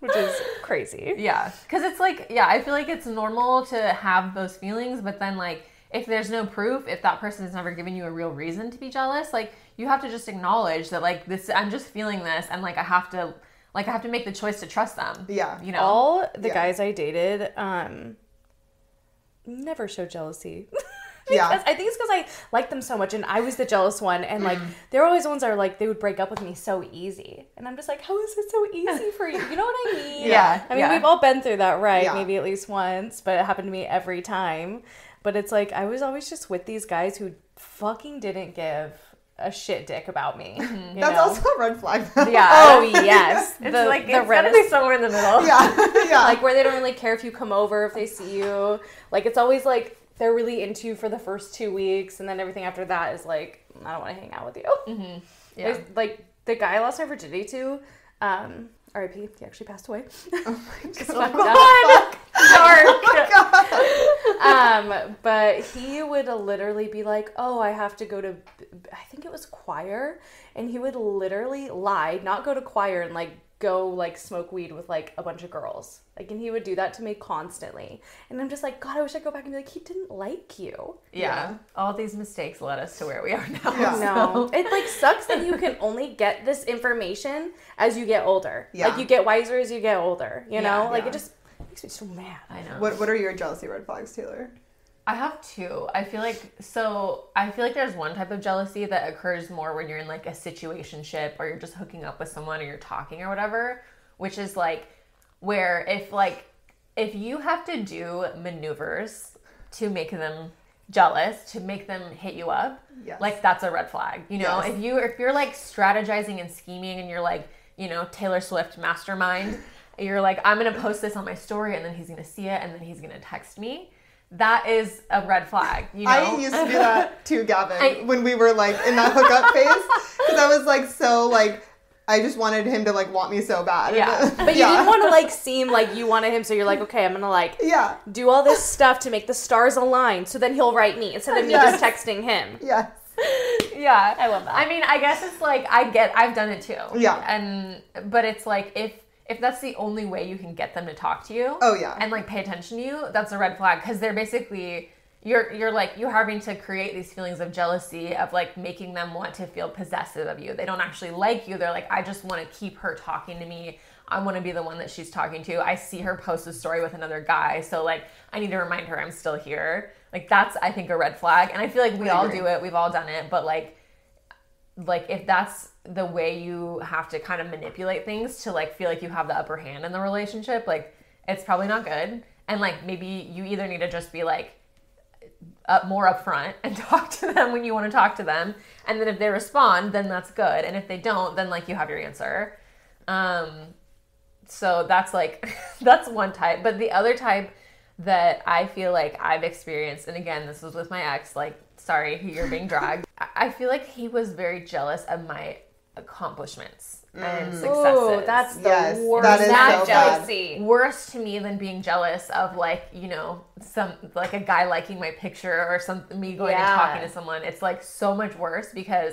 Which is crazy. Yeah. Because it's like, I feel like it's normal to have those feelings, but then, like, if there's no proof, if that person has never given you a real reason to be jealous, like, you have to just acknowledge that, like, this, I'm just feeling this, and, like, I have to make the choice to trust them. Yeah. You know? All the guys I dated, never showed jealousy. I think it's because I liked them so much, and I was the jealous one, and, like, they're always the ones that are like, they would break up with me so easy, and I'm just like, how is it so easy for you? You know what I mean? Yeah. I mean, we've all been through that, right? Yeah. Maybe at least once, but it happened to me every time. But it's like, I was always just with these guys who fucking didn't give a shit dick about me. Mm-hmm. That's also a red flag. Yeah. Oh, yes. It's like, it's gotta be somewhere in the middle. Yeah. Like, where they don't really care if you come over, if they see you. Like, it's always like, they're really into you for the first 2 weeks, and then everything after that is like, I don't want to hang out with you. Mm-hmm. Yeah. There's, like, the guy I lost my virginity to, R.I.P., he actually passed away. Oh my god. Dark. But he would literally be like, oh, I have to go to, I think it was choir, and he would literally lie, not go to choir and, like, go like smoke weed with like a bunch of girls. Like, and he would do that to me constantly. And I'm just like, God, I wish I could go back and be like, he didn't like you. Yeah. All these mistakes led us to where we are now. Yeah. No. It like sucks that you can only get this information as you get older. Yeah. Like, you get wiser as you get older, you know? Like, yeah. it just makes me so mad. I know. What are your jealousy red flags, Taylor? I have two. I feel like there's one type of jealousy that occurs more when you're in like a situationship or you're just hooking up with someone or you're talking or whatever, which is like where if you have to do maneuvers to make them jealous, to make them hit you up, Yes. like that's a red flag. You know, Yes. if you're like strategizing and scheming and you're like, you know, Taylor Swift mastermind, you're like, I'm going to post this on my story and then he's going to see it and then he's going to text me. That is a red flag, you know? I used to do that too, Gavin, when we were like in that hookup phase, because I was like so like I just wanted him to like want me so bad. Yeah. But you didn't want to like seem like you wanted him, so you're like, okay, I'm gonna like do all this stuff to make the stars align, so then he'll write me instead of me just texting him. Yes. Yeah. I love that. I mean, I guess it's like I've done it too. Yeah. But it's like if that's the only way you can get them to talk to you, and like pay attention to you, that's a red flag, because they're basically you're having to create these feelings of jealousy, of like making them want to feel possessive of you. They don't actually like you. They're like, I just want to keep her talking to me. I want to be the one that she's talking to. I see her post a story with another guy, so like I need to remind her I'm still here. Like that's, I think, a red flag. And I feel like we all do it. We've all done it. But like if that's the way you have to kind of manipulate things to like feel like you have the upper hand in the relationship, like it's probably not good. And like maybe you either need to just be like more upfront and talk to them when you want to talk to them, and then if they respond, then that's good, and if they don't, then like you have your answer. So that's like that's one type. But the other type that I feel like I've experienced, and again, this was with my ex, like, sorry, you're being dragged. I feel like he was very jealous of my accomplishments and successes. Oh, that's the worst. That is so jealousy. Worse to me than being jealous of like, you know, some like a guy liking my picture or me going and talking to someone. It's like so much worse, because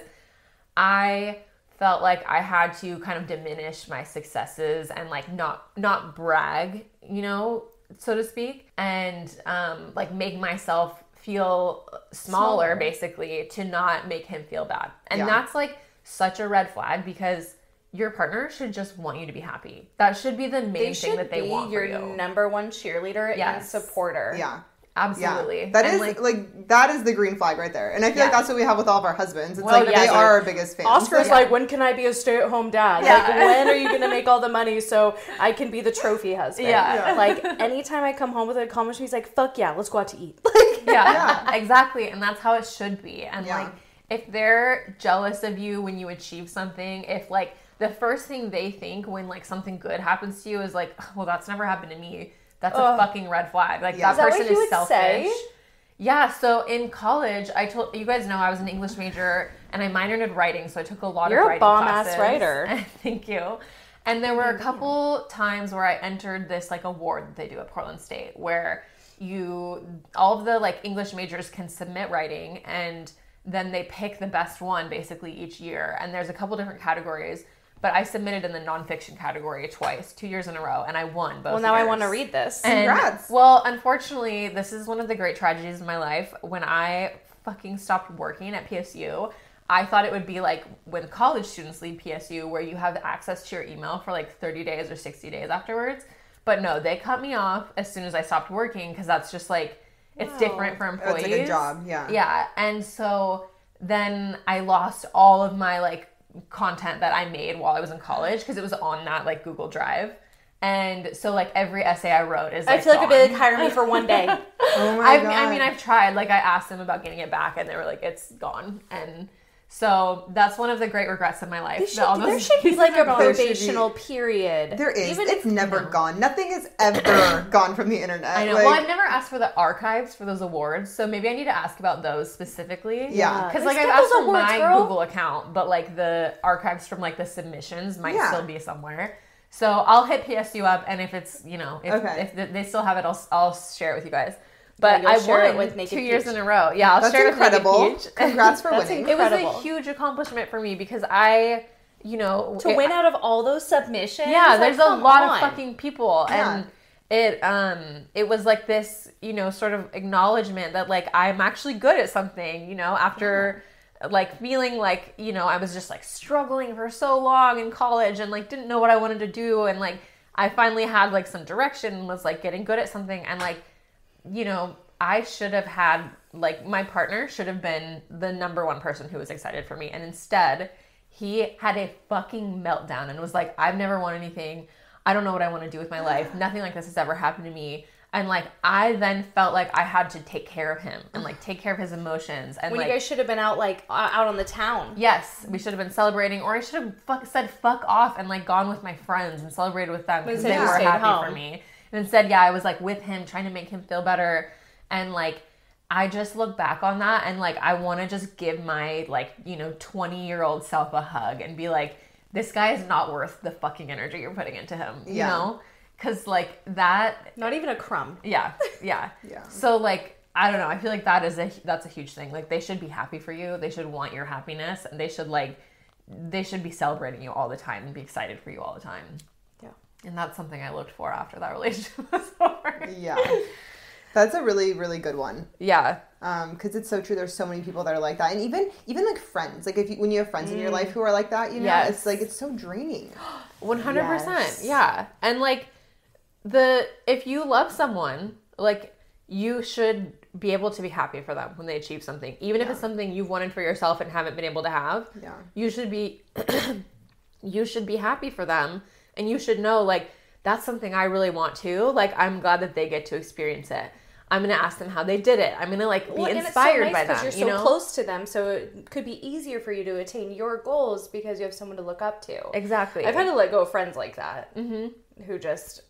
I felt like I had to kind of diminish my successes and like not brag, you know, so to speak, and like make myself feel smaller basically, to not make him feel bad. And that's like such a red flag, because your partner should just want you to be happy. That should be the main thing that they want for you. Your number one cheerleader and supporter. Yeah. Absolutely. Yeah. That is like that is the green flag right there. And I feel like that's what we have with all of our husbands. It's Well, like they are our biggest fans. Oscar's like, when can I be a stay-at-home dad? Like, when are you going to make all the money so I can be the trophy husband? Yeah. Like, anytime I come home with an accomplishment, he's like, fuck yeah, let's go out to eat. Yeah, exactly. And that's how it should be. And like, if they're jealous of you when you achieve something, if like the first thing they think when like something good happens to you is like, well, that's never happened to me, that's a fucking red flag. Like that person is selfish. Say? Yeah. So in college, I told you guys know I was an English major and I minored in writing, so I took a lot of writing classes. You're a bomb-ass writer. Thank you. And there were a couple times where I entered this like award that they do at Portland State, where all of the like English majors can submit writing, and then they pick the best one basically each year. And there's a couple different categories. But I submitted in the nonfiction category twice, 2 years in a row, and I won both. Well, now years. I want to read this. Congrats. Well, unfortunately, this is one of the great tragedies of my life. When I fucking stopped working at PSU, I thought it would be like when college students leave PSU, where you have access to your email for like 30 days or 60 days afterwards. But no, they cut me off as soon as I stopped working, because that's just like, it's different for employees. It's like a job, yeah. Yeah, and so then I lost all of my like content that I made while I was in college, because it was on that like Google Drive. And so like every essay I wrote is like, I feel like I'd be like, hire me for one day. Oh my God. I mean, I've tried. Like I asked them about getting it back, and they were like, it's gone. And so that's one of the great regrets of my life. There should be like a probational period. There is. It's never gone. Nothing is ever gone from the internet. I know. Like, well, I've never asked for the archives for those awards, so maybe I need to ask about those specifically. Yeah. Because like I've asked for my Google account, but like the archives from like the submissions might still be somewhere. So I'll hit PSU up, and if it's, you know, if they still have it, I'll share it with you guys. But I won it with Naked 2 years in a row. Yeah, I'll share it with Naked Peach. Congrats for winning. It was a huge accomplishment for me, because I you know, to win out of all those submissions. Yeah, like, there's a lot of fucking people, Yeah. and it was like this, you know, sort of acknowledgement that like I'm actually good at something, you know, after like feeling like, you know, I was just like struggling for so long in college and like didn't know what I wanted to do, and like I finally had like some direction and was like getting good at something, and like, you know, I should have had like my partner should have been the number one person who was excited for me, and instead he had a fucking meltdown and was like, I've never won anything. I don't know what I want to do with my life. Nothing like this has ever happened to me. And like, I then felt like I had to take care of him and like take care of his emotions. And when like, you guys should have been out like out on the town. yes, we should have been celebrating, or I should have said fuck off and like gone with my friends and celebrated with them because Instead they you were stayed happy home. for me. And instead, yeah, I was like with him trying to make him feel better. And like, I just look back on that and like, I want to just give my like, you know, 20-year-old self a hug and be like, this guy is not worth the fucking energy you're putting into him, you know? Because like that, Not even a crumb. yeah. Yeah. So like, I don't know. I feel like that's a huge thing. Like they should be happy for you. They should want your happiness, and they should be celebrating you all the time and be excited for you all the time. Yeah. And that's something I looked for after that relationship was over. Yeah. That's a really, really good one. Yeah. Because it's so true. There's so many people that are like that, and even like friends. Like when you have friends in your life who are like that, you know, Yes. it's like it's so draining. 100%. Yes. Yeah. And like if you love someone, like you should be able to be happy for them when they achieve something, even if it's something you've wanted for yourself and haven't been able to have. Yeah. You should be happy for them, and you should know like that's something I really want too. Like I'm glad that they get to experience it. I'm going to ask them how they did it. I'm going to like be inspired by them, you're you know? so close to them, so it could be easier for you to attain your goals because you have someone to look up to. Exactly. I've had to let go of friends like that, who just,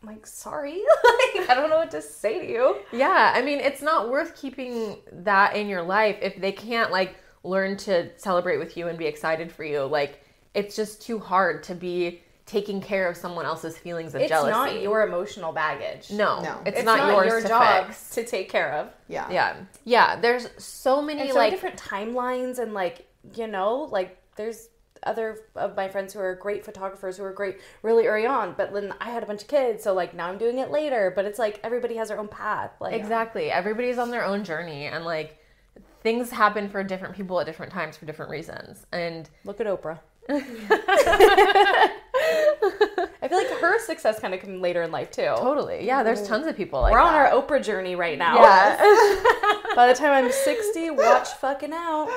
I'm like, sorry, like, I don't know what to say to you. Yeah, I mean, it's not worth keeping that in your life if they can't like learn to celebrate with you and be excited for you. Like it's just too hard to be taking care of someone else's feelings of jealousy. It's not your emotional baggage. No, No. it's not yours your to job fix. to take care of. Yeah. Yeah. There's so many And so like different timelines, and like, you know, like there's other of my friends who are great photographers who are great really early on, but then I had a bunch of kids, so like now I'm doing it later. But it's like everybody has their own path. Like exactly. Everybody's on their own journey, and like things happen for different people at different times for different reasons. And look at Oprah. I feel like her success kind of came later in life too. totally, yeah. There's tons of people like We're on that. our Oprah journey right now. Yeah. By the time I'm 60, watch fucking out.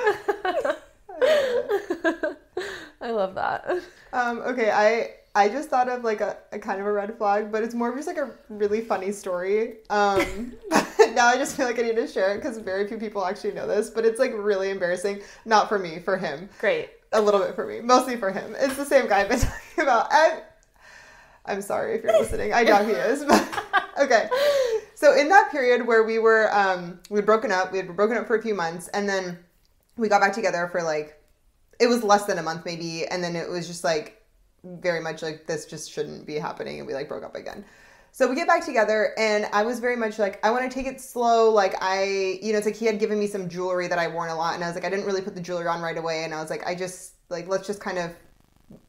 I love that. Okay, I just thought of like a kind of a red flag, but it's more of just like a really funny story. Now I just feel like I need to share it because very few people actually know this, but it's like really embarrassing. Not for me, for him. Great. A little bit for me, mostly for him. It's the same guy I've been talking about. I'm sorry if you're listening. I doubt he is, but okay. So in that period where we were, we had broken up for a few months, and then we got back together for like, it was less than a month maybe, and then it was just like very much like this just shouldn't be happening, and we like broke up again. So we get back together, and I was very much like, I want to take it slow. Like it's like he had given me some jewelry that I worn a lot, and I was like, I didn't really put the jewelry on right away, and I was like, let's just kind of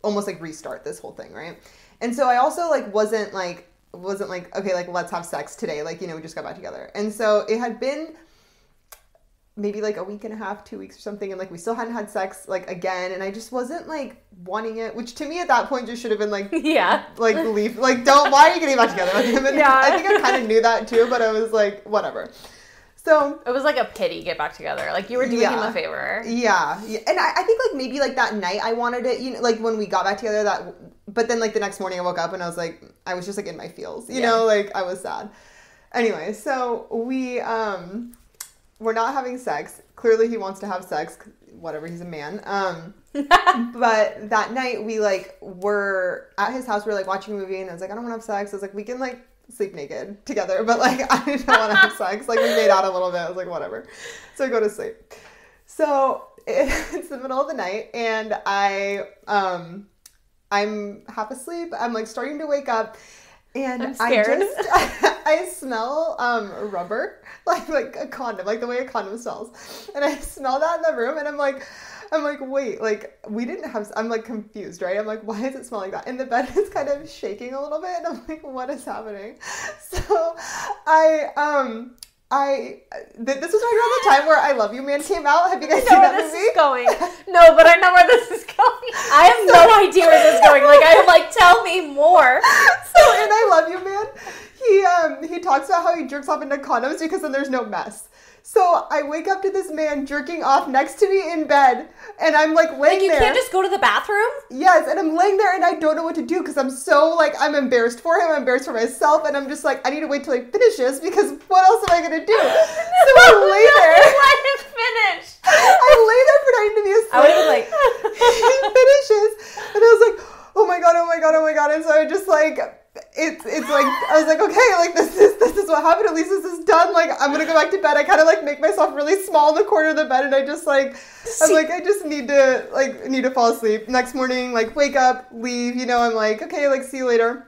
almost like restart this whole thing, right? And so I also like wasn't like, okay, like let's have sex today. Like, we just got back together. And so it had been maybe like a week and a half, 2 weeks or something. And like, we still hadn't had sex like again. And I just wasn't like wanting it, which to me at that point just should have been like, Yeah. like leave, like why are you getting back together with him? And Yeah. I think I kind of knew that too, but I was like, whatever. So It was like a pity get back together. Like you were doing him a favor. Yeah. And I think like maybe like that night I wanted it, like when we got back together but then like the next morning I woke up and I was just like in my feels, you know, like I was sad. Anyway, so we're not having sex. Clearly he wants to have sex. Whatever, he's a man. But that night we like were at his house. We were like watching a movie and I was like, I don't want to have sex. I was like, we can like sleep naked together, but like I didn't want to have sex. Like we made out a little bit. I was like, whatever. So I go to sleep. So it's the middle of the night and I'm half asleep. I'm like starting to wake up and I'm scared. I smell rubber, like a condom, like the way a condom smells. And I smell that in the room and I'm like, I'm like, wait, like, we didn't have, I'm like confused, right? I'm like, why does it smell like that? And the bed is kind of shaking a little bit, and I'm like, what is happening? So this was right around the time where I Love You Man came out. Have you guys seen that movie? Is going. No, but I know where this is going. I have no idea where this is going. Like, I'm like, tell me more. So in I Love You Man, he talks about how he jerks off into condoms because then there's no mess. So I wake up to this man jerking off next to me in bed, and I'm like laying there. You can't just go to the bathroom? Yes, and I'm laying there and I don't know what to do because I'm so like, I'm embarrassed for him, I'm embarrassed for myself, and I'm just like, I need to wait till he finishes because what else am I going to do? So I lay there. Let him finish. I lay there pretending to be asleep. I would have been like, he finishes, and I was like, oh my god, oh my god, oh my god, and so I just like, it's like, I was like, okay, like this is what happened, at least this is done, like I'm gonna go back to bed. I kind of like make myself really small in the corner of the bed, and I just like, I'm like, I just need to fall asleep. Next morning, like wake up, leave, you know, I'm like, okay, like see you later.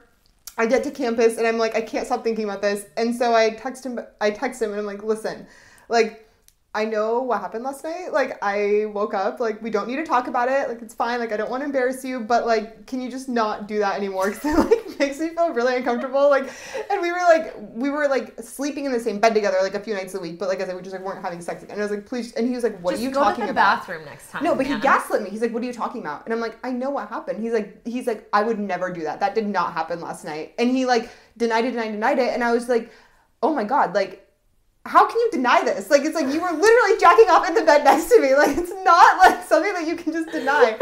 I get to campus and I'm like, I can't stop thinking about this, and so I text him and I'm like, listen, like, I know what happened last night. Like, I woke up, like, we don't need to talk about it. Like, it's fine. Like, I don't want to embarrass you, but, like, can you just not do that anymore? Because it, like, makes me feel really uncomfortable. Like, and we were, like, sleeping in the same bed together, like, a few nights a week. But, like I said, we just, like, weren't having sex again. And I was like, please. And he was like, what are you talking about? Just go to the bathroom next time. No, but he gaslit me. He's like, what are you talking about? And I'm like, I know what happened. He's like, I would never do that. That did not happen last night. And he, like, denied it. And I was like, oh, my God, like, how can you deny this? Like, it's like you were literally jacking off in the bed next to me. Like, it's not like something that you can just deny.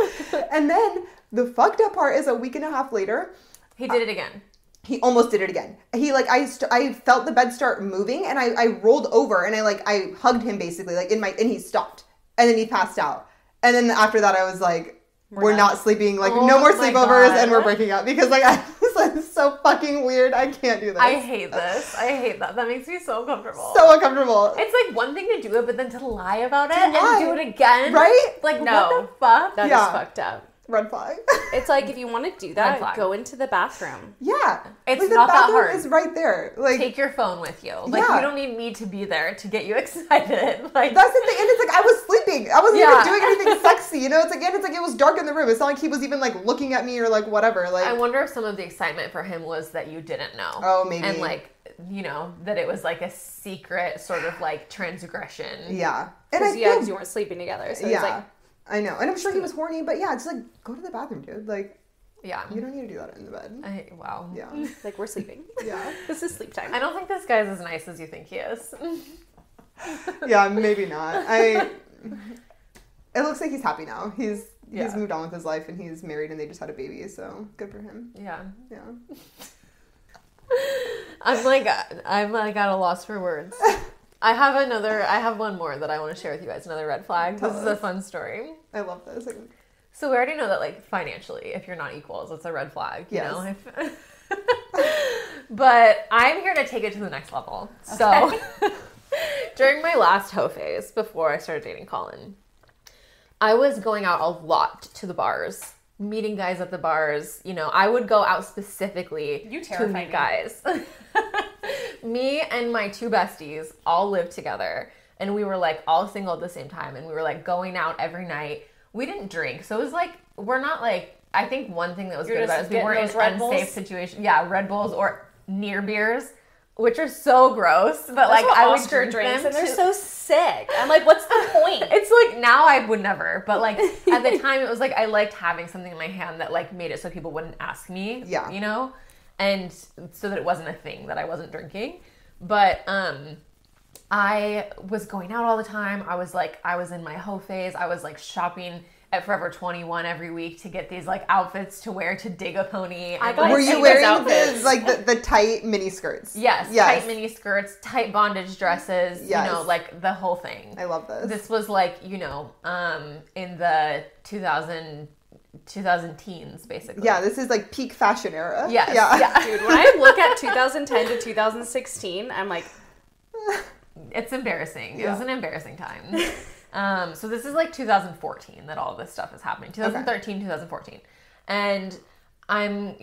And then the fucked up part is a week and a half later, he did it again. He almost did it again. He like, I felt the bed start moving, and I rolled over and I hugged him basically, like and he stopped, and then he passed out. And then after that I was like, we're not sleeping, like no more sleepovers, and we're breaking up because like I was like, it's so fucking weird. I can't do this. I hate this. I hate that. That makes me so uncomfortable. So uncomfortable. It's like one thing to do it, but then to lie about it and do it again. Right? Like, no. What the fuck? That is fucked up. Red flag. It's like, if you want to do that, go into the bathroom. Yeah. It's like, not that hard. The bathroom is right there. Like, take your phone with you. Like, you don't need me to be there to get you excited. Like, that's the thing. And it's like, I was sleeping. I wasn't even doing anything sexy. You know, it's like, and it's like, it was dark in the room. It's not like he was even like looking at me or like whatever. Like, I wonder if some of the excitement for him was that you didn't know. Oh, maybe. And like, you know, that it was like a secret sort of like transgression. Yeah. And because you weren't sleeping together. So it's like, I know. And I'm sure he was horny, but yeah, it's like, go to the bathroom, dude. Like, yeah. You don't need to do that in the bed. Wow. Yeah. Like, we're sleeping. Yeah. This is sleep time. I don't think this guy's as nice as you think he is. Yeah, maybe not. It looks like he's happy now. He's moved on with his life, and he's married, and they just had a baby, so good for him. Yeah. Yeah. I'm like at a loss for words. I have one more that I want to share with you guys. Another red flag. This is a fun story. I love this. So we already know that, like, financially, if you're not equals, it's a red flag, you know? But I'm here to take it to the next level. Okay. So during my last hoe phase, before I started dating Colin, I was going out a lot to the bars, meeting guys at the bars. You know, I would go out specifically to meet guys. Me and my two besties all lived together, and we were like all single at the same time, and we were like going out every night. We didn't drink, so it was like, we're not like, I think one thing that was good about it is we weren't in unsafe situations. Yeah, Red Bulls or near beers, which are so gross, but that's like I would drink them and they're so sick. I'm like, what's the point? It's like, now I would never, but like at the time it was like I liked having something in my hand that like made it so people wouldn't ask me, you know, and so that it wasn't a thing that I wasn't drinking. But I was going out all the time. I was in my hoe phase. I was like shopping at Forever 21 every week to get these like outfits to wear to dig a pony. Were you wearing the tight mini skirts? Yes, tight mini skirts, tight bondage dresses, you know, like the whole thing. I love this. This was like, you know, in the 2000 teens, basically. Yeah, this is like peak fashion era. Yes. Yeah. Dude, when I look at 2010 to 2016, I'm like... It's embarrassing. It was an embarrassing time. So this is like 2014 that all this stuff is happening. 2013, 2014. And I'm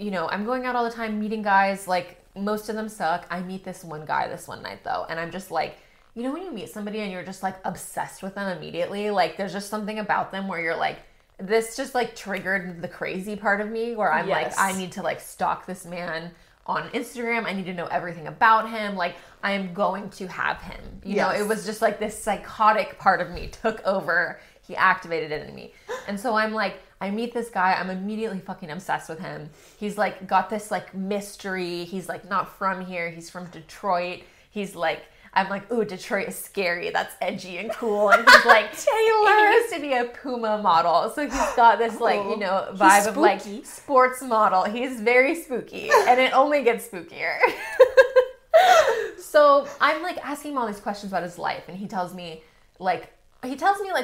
going out all the time, meeting guys. Like, most of them suck. I meet this one guy this one night, though. And I'm just like, you know when you meet somebody and you're just like obsessed with them immediately? Like there's just something about them where you're like, this just like triggered the crazy part of me where I'm like, I need to like stalk this man on Instagram. I need to know everything about him. Like I am going to have him. You know, it was just like this psychotic part of me took over. He activated it in me. And so I'm like, I meet this guy. I'm immediately fucking obsessed with him. He's like got this like mystery. He's like not from here. He's from Detroit. He's like, I'm like, ooh, Detroit is scary. That's edgy and cool. And he's like, Taylor. He used to be a Puma model. So he's got this like, you know, vibe of like sports model. He's very spooky. And it only gets spookier. So I'm like asking him all these questions about his life. And he tells me like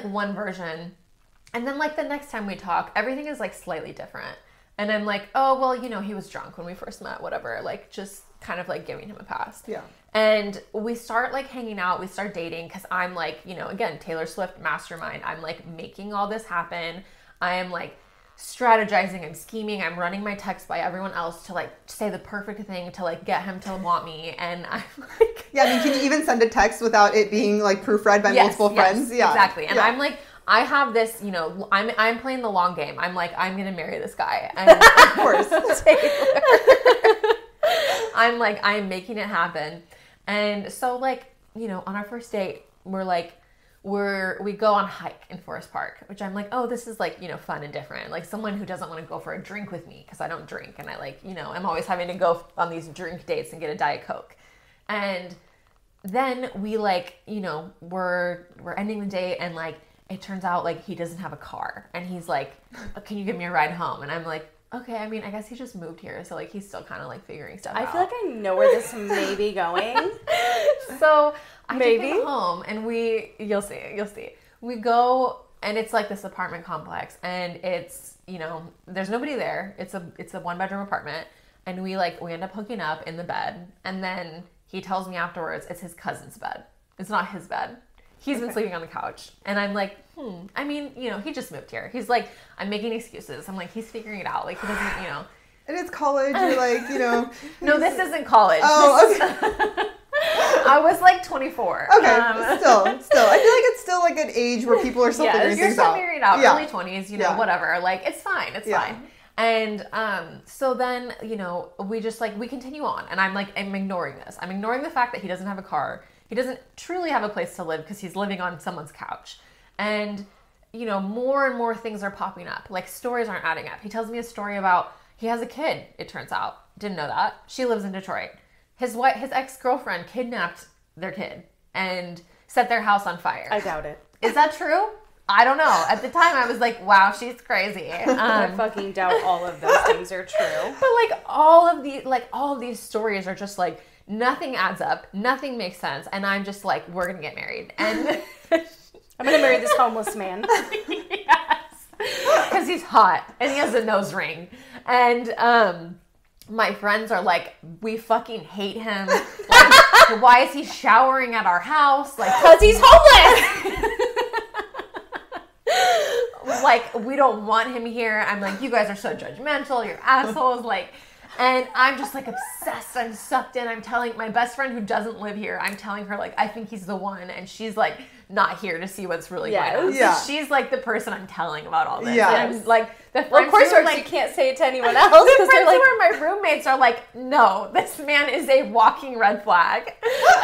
one version. And then like the next time we talk, everything is like slightly different. And I'm like, oh, well, you know, he was drunk when we first met, whatever. Like just kind of like giving him a pass. Yeah. And we start like hanging out, we start dating because I'm like, you know, again, Taylor Swift mastermind. I'm like making all this happen. I am like strategizing, I'm scheming, I'm running my text by everyone else to like say the perfect thing to like get him to want me. And I'm like, yeah, I mean, can you even send a text without it being like proofread by multiple friends? Yeah, exactly. And I'm like, I have this, you know, I'm playing the long game. I'm like, I'm gonna marry this guy. And of course, Taylor. I'm like, I'm making it happen. And so like, you know, on our first date, we're like, we go on a hike in Forest Park, which I'm like, oh, this is like, you know, fun and different. Like someone who doesn't want to go for a drink with me because I don't drink. And I like, you know, I'm always having to go on these drink dates and get a Diet Coke. And then we like, you know, we're ending the date and like, it turns out like he doesn't have a car. And he's like, can you give me a ride home? And I'm like, okay, I mean, I guess he just moved here, so like he's still kind of like figuring stuff out. I feel like I know where this may be going. So I take him home, and you'll see. We go, and it's like this apartment complex, and it's, you know, there's nobody there. It's a 1-bedroom apartment, and we end up hooking up in the bed, and then he tells me afterwards it's his cousin's bed. It's not his bed. He's been sleeping on the couch. And I'm like, I mean, you know, he just moved here. He's like, I'm making excuses. I'm like, he's figuring it out. Like, he doesn't, you know. And it's college. You're like, you know. No, this isn't college. Oh, okay. I was like 24. Okay, still. I feel like it's still like an age where people are still figuring things out. You're still figuring it out. Yeah. Early 20s, you know, whatever. Like, it's fine. It's fine. And so then, you know, we just like, we continue on. And I'm ignoring this. I'm ignoring the fact that he doesn't have a car. He doesn't truly have a place to live because he's living on someone's couch. And, you know, more and more things are popping up. Like, stories aren't adding up. He tells me a story about he has a kid, it turns out. Didn't know that. She lives in Detroit. His ex-girlfriend kidnapped their kid and set their house on fire. I doubt it. Is that true? I don't know. At the time, I was like, wow, she's crazy. I fucking doubt all of those things are true. But, like, all of these stories are just, like, nothing adds up. Nothing makes sense. And I'm just like, we're going to get married. And I'm going to marry this homeless man. Yes. Because he's hot. And he has a nose ring. And my friends are like, we fucking hate him. Like, why is he showering at our house? Like, because he's homeless. Like, we don't want him here. I'm like, you guys are so judgmental. You're assholes. Like, and I'm just like obsessed. I'm sucked in. I'm telling my best friend who doesn't live here, I'm telling her like, I think he's the one. And she's like not here to see what's really going on. Yeah. So she's like the person I'm telling about all this. Yeah. And like the friends of course, who are, like, you can't say it to anyone else. The friends like, who are my roommates are like, no, this man is a walking red flag.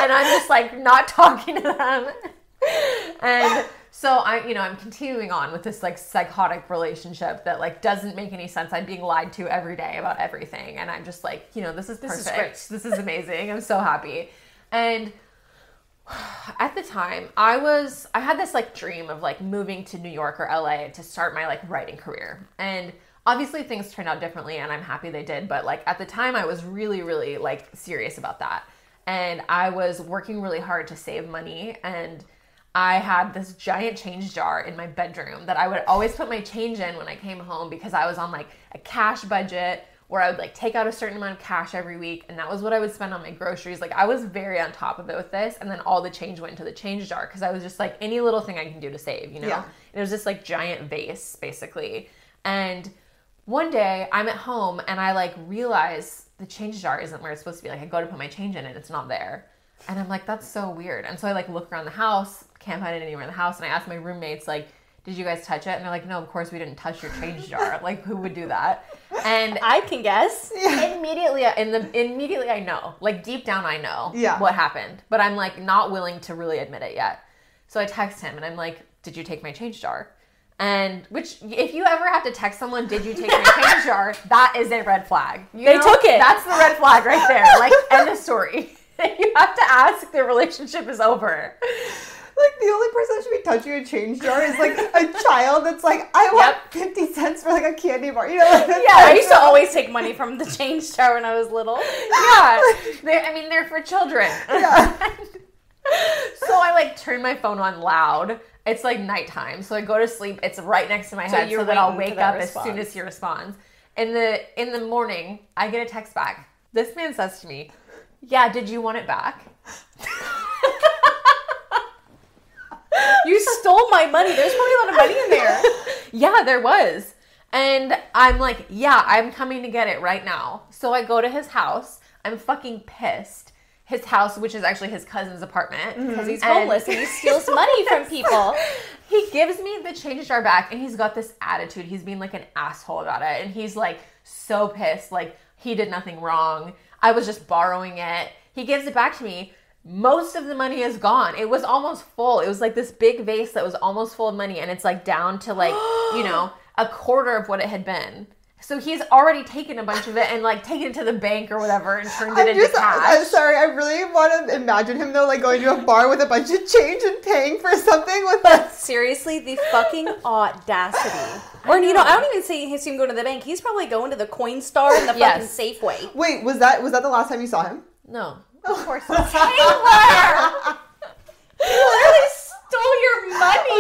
And I'm just like not talking to them. And so I'm continuing on with this like psychotic relationship that like doesn't make any sense. I'm being lied to every day about everything. And I'm just like, you know, this is perfect. This is amazing. I'm so happy. And at the time I had this like dream of like moving to New York or LA to start my like writing career. And obviously things turned out differently and I'm happy they did. But like at the time I was really, really like serious about that. And I was working really hard to save money, and I had this giant change jar in my bedroom that I would always put my change in when I came home because I was on like a cash budget where I would like take out a certain amount of cash every week, and that was what I would spend on my groceries. Like I was very on top of it with this, and then all the change went into the change jar because I was just like, any little thing I can do to save, you know? Yeah. It was this like giant vase basically. And one day I'm at home and I like realize the change jar isn't where it's supposed to be. Like I go to put my change in and it's not there. And I'm like, that's so weird. And so I like look around the house, can't find it anywhere in the house. And I asked my roommates, like, did you guys touch it? And they're like, no, of course we didn't touch your change jar. Like, who would do that? And I can guess. immediately I know. Like, deep down I know what happened. But I'm like not willing to really admit it yet. So I text him and I'm like, did you take my change jar? And which, if you ever have to text someone, did you take my change jar? That is a red flag. They took it. That's the red flag right there. Like, end of story. You have to ask if the relationship is over. Like, the only person that should be touching a change jar is, like, a child that's like, I want 50 cents for, like, a candy bar. You know? Like, I used to always take money from the change jar when I was little. Yeah. They're for children. Yeah. So I, like, turn my phone on loud. It's, like, nighttime. So I go to sleep. It's right next to my head so that I'll wake up as soon as he responds. In the morning, I get a text back. This man says to me, yeah, did you want it back? You stole my money. There's probably a lot of money in there. Yeah, there was. And I'm like, yeah, I'm coming to get it right now. So I go to his house. I'm fucking pissed. His house, which is actually his cousin's apartment. Because he's homeless and he steals money from people. He gives me the change jar back and he's got this attitude. He's being like an asshole about it. And he's like so pissed. Like, he did nothing wrong. I was just borrowing it. He gives it back to me. Most of the money is gone. It was almost full. It was like this big vase that was almost full of money. And it's like down to like, you know, a quarter of what it had been. So he's already taken a bunch of it and like taken it to the bank or whatever and turned it into cash. I'm sorry. I really want to imagine him though, like going to a bar with a bunch of change and paying for something with that. Seriously, the fucking audacity. Or, you know, I don't even see him going to the bank. He's probably going to the Coinstar and the fucking Safeway. Wait, was that the last time you saw him? No. Of course not. Taylor! You literally stole your money.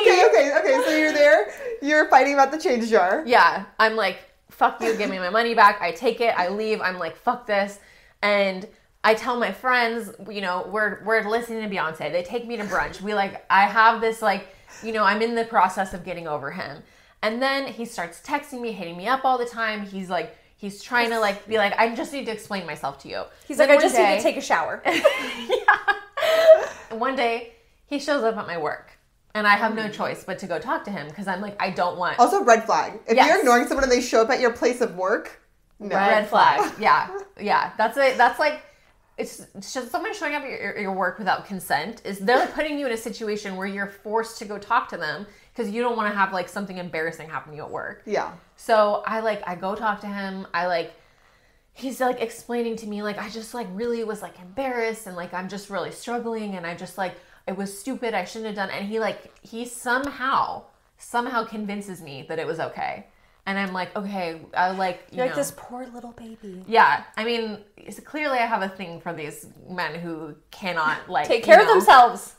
Okay. So you're there. You're fighting about the change jar. Yeah. I'm like, fuck you. Give me my money back. I take it. I leave. I'm like, fuck this. And I tell my friends, you know, we're listening to Beyonce. They take me to brunch. I have this like, you know, I'm in the process of getting over him. And then he starts texting me, hitting me up all the time. He's trying to like be like, I just need to explain myself to you. He's like, I just need to take a shower. One day he shows up at my work and I have no choice but to go talk to him because I'm like, I don't want. Also, red flag. If you're ignoring someone and they show up at your place of work, no. Red flag. Yeah. That's like, it's just someone showing up at your work without consent. They're putting you in a situation where you're forced to go talk to them because you don't want to have like something embarrassing happen to you at work. Yeah. So I go talk to him. He's like explaining to me like I just like really was like embarrassed and like I'm just really struggling and I just like it was stupid. I shouldn't have done. And he somehow convinces me that it was okay. And I'm like, okay, I like, you're like this poor little baby. Yeah. I mean, clearly I have a thing for these men who cannot like take care of themselves.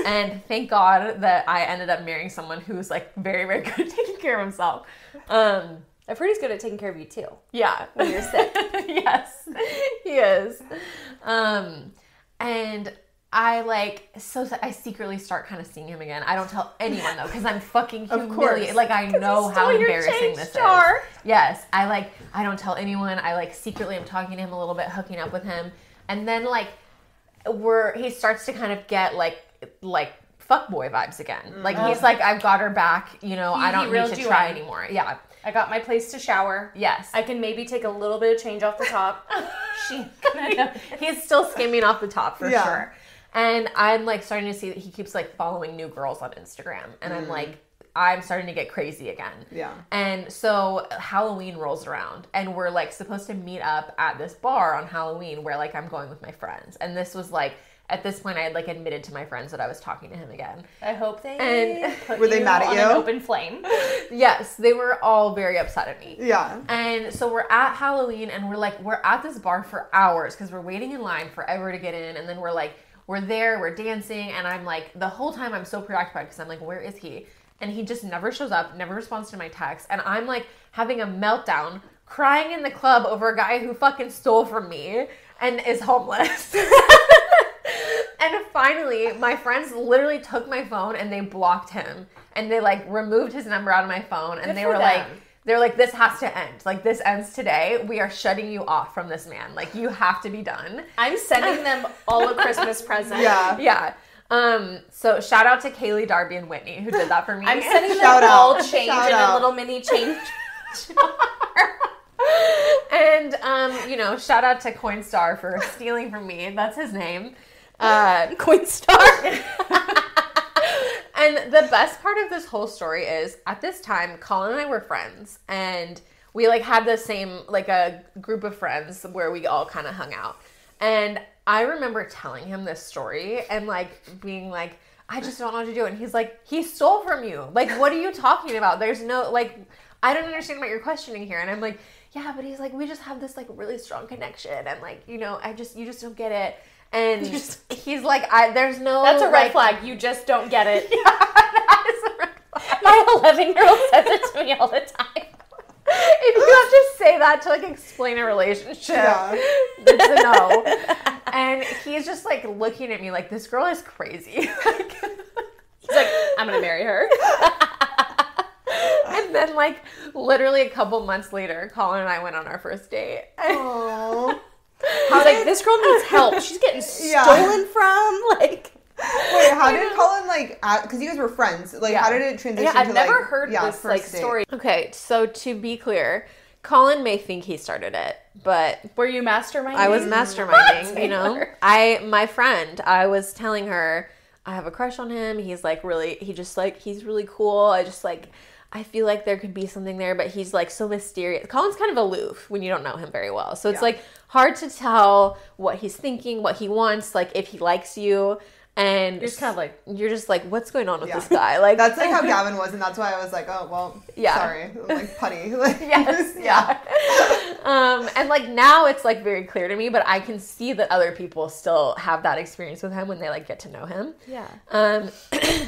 And thank God that I ended up marrying someone who's like very, very good at taking care of himself. I've heard he's good at taking care of you too. Yeah. When you're sick. Yes, he is. And I secretly start kind of seeing him again. I don't tell anyone though, because I'm fucking humiliated. Like I know how embarrassing this is. Yes, I don't tell anyone. I secretly am talking to him a little bit, hooking up with him, and then he starts to kind of get like fuckboy vibes again. Like he's like, I've got her back. You know, I don't need to try anymore. Yeah. I got my place to shower. Yes. I can maybe take a little bit of change off the top. He's still skimming off the top for sure. And I'm starting to see that he keeps following new girls on Instagram. And I'm starting to get crazy again. Yeah. And so Halloween rolls around and we're supposed to meet up at this bar on Halloween where I'm going with my friends. And this was at this point I had admitted to my friends that I was talking to him again. I hope they were they mad at you? An open flame. Yes, they were all very upset at me. Yeah. And so we're at Halloween and we're at this bar for hours because we're waiting in line forever to get in. And then we're there, we're dancing, and I'm the whole time I'm so preoccupied because I'm where is he? And he just never shows up, never responds to my text. And I'm having a meltdown, crying in the club over a guy who fucking stole from me and is homeless. And finally, my friends literally took my phone and they blocked him. And they removed his number out of my phone. And they were they're like, this has to end. Like, this ends today. We are shutting you off from this man. Like, you have to be done. I'm sending them all a Christmas present. Yeah. Yeah. So shout out to Kaylee, Darby, and Whitney who did that for me. I'm sending them Shout all out. change Shout in a out. little mini change. And, shout out to Coinstar for stealing from me. That's his name. Coinstar. And the best part of this whole story is, at this time, Colin and I were friends, and we, like, had the same, like, a group of friends where we all kind of hung out. And I remember telling him this story and, like, being like, I just don't know what to do. And he's like, he stole from you. Like, what are you talking about? There's no, like, I don't understand what you're questioning here. And I'm like, yeah, but he's like, we just have this, like, really strong connection. And, like, you just don't get it. And he's like, there's no... That's a red like, flag. You just don't get it. Yeah, that is a red flag. My 11-year-old says it to me all the time. If you have to say that to, like, explain a relationship, it's a no. And he's just, like, looking at me like, this girl is crazy. He's like, I'm going to marry her. And then, like, literally a couple months later, Colin and I went on our first date. Aww. He's like, this girl needs help. She's getting stolen from. Like, wait, how did Colin, like, because you guys were friends, like, how did it transition yeah, I've to, never like, heard this, like, first date? story. Okay, so to be clear, Colin may think he started it, but Were you masterminding? I was masterminding, Taylor. my friend, I was telling her, I have a crush on him. He's like he's really cool. I feel like there could be something there, but he's like so mysterious. Colin's kind of aloof when you don't know him very well. So it's like hard to tell what he's thinking, what he wants, like if he likes you. And You're just kind of like, you're just like, what's going on with this guy? Like that's like how Gavin was, and that's why I was like, oh well, sorry, I'm like putty. Like, yes, yeah. And like now it's like very clear to me, but I can see that other people still have that experience with him when they like get to know him. yeah.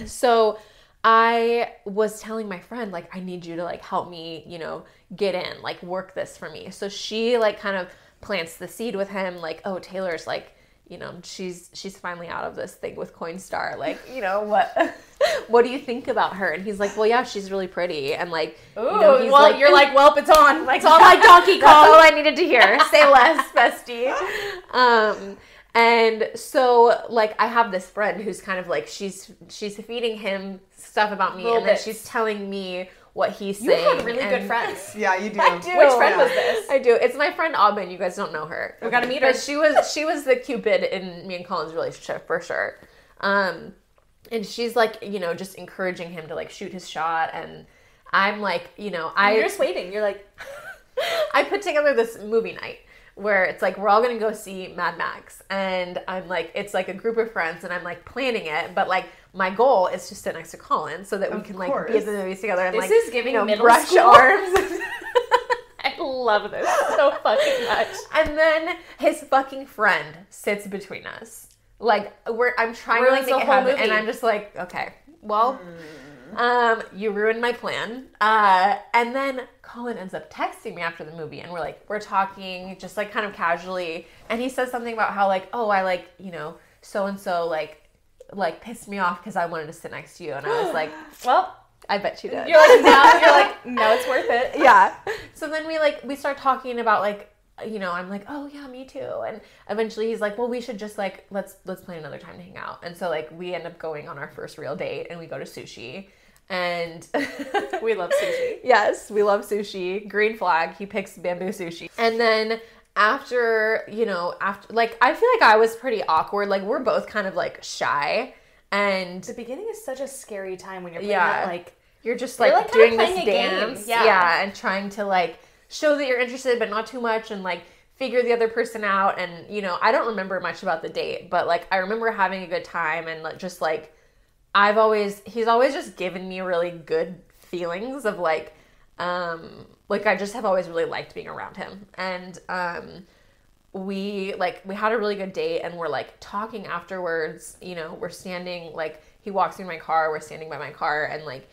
So I was telling my friend, like, I need you to like help me, get in, like work this for me. So she like kind of plants the seed with him, like, oh, Taylor's like, she's finally out of this thing with Coinstar. Like, what do you think about her? And he's like, well, yeah, she's really pretty. And like, Ooh, he's well, like, you're like, well, it's on. like, It's on like Donkey Kong. That's all I needed to hear. Say less, bestie. And so like I have this friend who's kind of like she's feeding him stuff about me, and then she's telling me what he's saying. You have really good friends. Yeah, you do. I do. Which friend was this? I do. It's my friend Aubin. You guys don't know her. We gotta meet her. But she was the Cupid in me and Colin's relationship for sure. And she's like, just encouraging him to like shoot his shot, and I'm like, you're just waiting. You're like, I put together this movie night where it's like we're all gonna go see Mad Max, and I'm like, it's like a group of friends, and I'm like planning it, but like my goal is to sit next to Colin so that we can like be at the movies together and this like is giving middle brush school. arms. I love this so fucking much. And then his fucking friend sits between us. Like I'm trying to like Ruins the make it whole happen, movie. and I'm just like, okay, well, you ruined my plan. And then Colin ends up texting me after the movie, and we're talking just like kind of casually, and he says something about how like, oh, I like, so and so like pissed me off because I wanted to sit next to you, and I was like, well, I bet you did. You're like, now it's worth it. Yeah. So then we start talking about like, I'm like, oh yeah, me too. And eventually he's like, well, we should just like, let's plan another time to hang out. And so like we end up going on our first real date, and we go to sushi, and We love sushi. yes, we love sushi. Green flag. He picks bamboo sushi. And then after like, I feel like I was pretty awkward. Like we're both kind of like shy, and The beginning is such a scary time when you're playing Yeah. that, like, you're just You're, like like, kinda doing this playing a game. dance. Yeah. And trying to like show that you're interested, but not too much, and like figure the other person out. And, I don't remember much about the date, but like I remember having a good time, and like, just like, he's always just given me really good feelings of like I just have always really liked being around him. And, we had a really good date, and we're like talking afterwards, we're standing, like he walks through my car, we're standing by my car, and like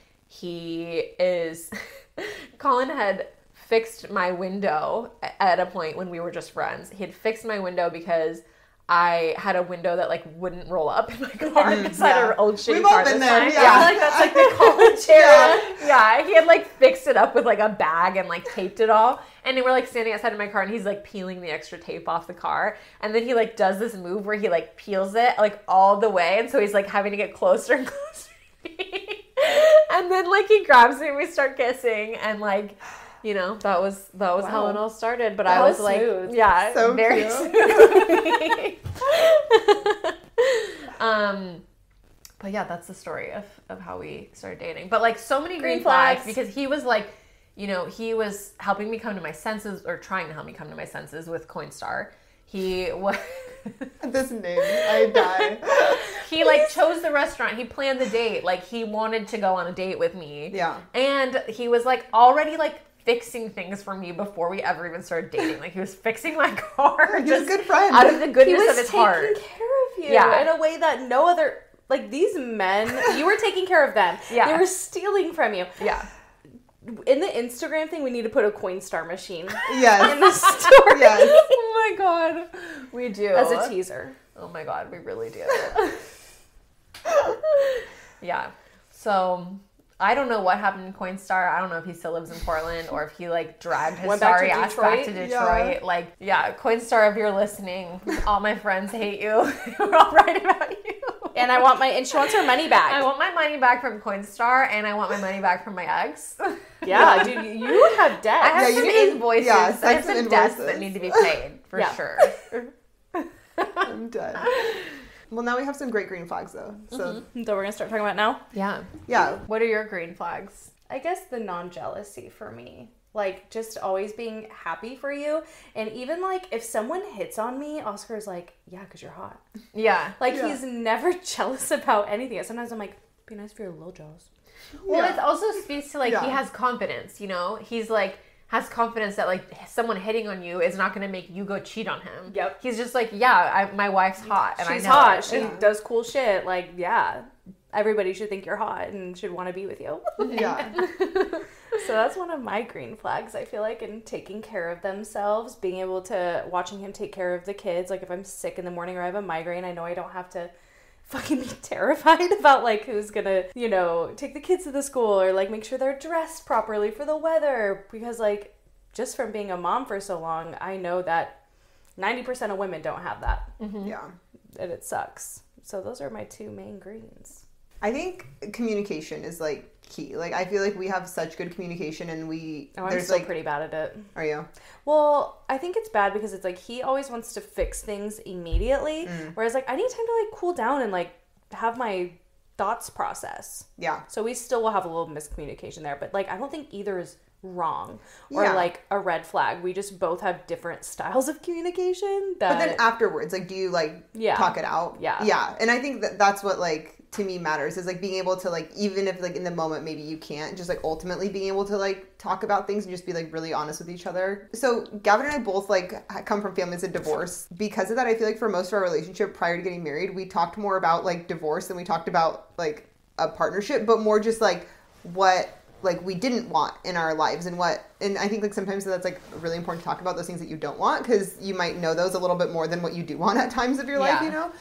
Colin had fixed my window at a point when we were just friends. He had fixed my window because I had a window that like wouldn't roll up in my car because I had an old shitty We've car all been this there. time. Yeah. I feel like that's like the college era. Yeah, he had like fixed it up with like a bag and like taped it all. And then we're like standing outside of my car and he's like peeling the extra tape off the car. And then he like does this move where he like peels it like all the way. And so he's like having to get closer and closer to me. And then like he grabs me and we start kissing and like, you know, that was how it all started. But I was like, smooth. yeah, So very cute. smooth. But yeah, that's the story of how we started dating. But like so many green flags because he was like, you know, he was helping me come to my senses or trying to help me come to my senses with Coinstar. He was This name, I die. he like chose the restaurant. He planned the date. Like he wanted to go on a date with me. Yeah. And he was like already like fixing things for me before we ever even started dating. Like he was fixing my car. He's a good friend. Out of the He goodness was of his taking heart. care of you Yeah. in a way that no other, like these men, you were taking care of them. Yeah. They were stealing from you. Yeah. In the Instagram thing, we need to put a Coinstar machine Yes. in the story Yes. Oh my god. We do. as a teaser. Oh my god, we really do. Yeah. So I don't know what happened in Coinstar. I don't know if he still lives in Portland or if he like dragged his Went back to sorry ass back to Detroit? Detroit. Yeah. Like, yeah, Coinstar, if you're listening, all my friends hate you. We're all right about you. And she wants her money back. I want my money back from Coinstar and I want my money back from my ex. Yeah, dude, you have debt. I have Yeah, some you need- invoices. yeah, I have send some some debts invoices. that need to be paid for Yeah. sure. I'm dead. Well, now we have some great green flags, though. So, That we're gonna start talking about now. Yeah. yeah. What are your green flags? I guess the non-jealousy for me. Like, just always being happy for you. And even, like, if someone hits on me, Oscar's like, yeah, because you're hot. Yeah. Like, Yeah. he's never jealous about anything. Sometimes I'm like, be nice if you're a little jealous. Well, Yeah. it also speaks to, like, he Yeah. has confidence, you know? He's, like, has confidence that, like, someone hitting on you is not going to make you go cheat on him. Yep. He's just like, yeah, my wife's hot. And She's I know hot. it. She Yeah. does cool shit. Like, yeah. Everybody should think you're hot and should want to be with you. Yeah. So that's one of my green flags, I feel like, in taking care of themselves, being able to, watching him take care of the kids. Like, if I'm sick in the morning or I have a migraine, I know I don't have to fucking be terrified about, like, who's gonna, you know, take the kids to the school or, like, make sure they're dressed properly for the weather. Because, like, just from being a mom for so long, I know that 90% of women don't have that. Yeah. And it sucks. So those are my two main greens. I think communication is, like, key. Like, I feel like we have such good communication and I'm still pretty bad at it. Are you? Well, I think it's bad because it's like he always wants to fix things immediately, whereas like I need time to like cool down and like have my thoughts process. Yeah. So we still will have a little miscommunication there, but like I don't think either is wrong or Yeah. like a red flag. We just both have different styles of communication. That But then afterwards, like, do you, like, Yeah. talk it out? Yeah. Yeah. And I think that's what, like, to me matters is, like, being able to, like, even if, like, in the moment maybe you can't, just, like, ultimately being able to, like, talk about things and just be, like, really honest with each other. So Gavin and I both, like, come from families of divorce. Because of that, I feel like for most of our relationship prior to getting married, we talked more about, like, divorce than we talked about, like, a partnership, but more just, like, what, like, we didn't want in our lives and I think, like, sometimes that's, like, really important to talk about those things that you don't want because you might know those a little bit more than what you do want at times of your life, Yeah. you know?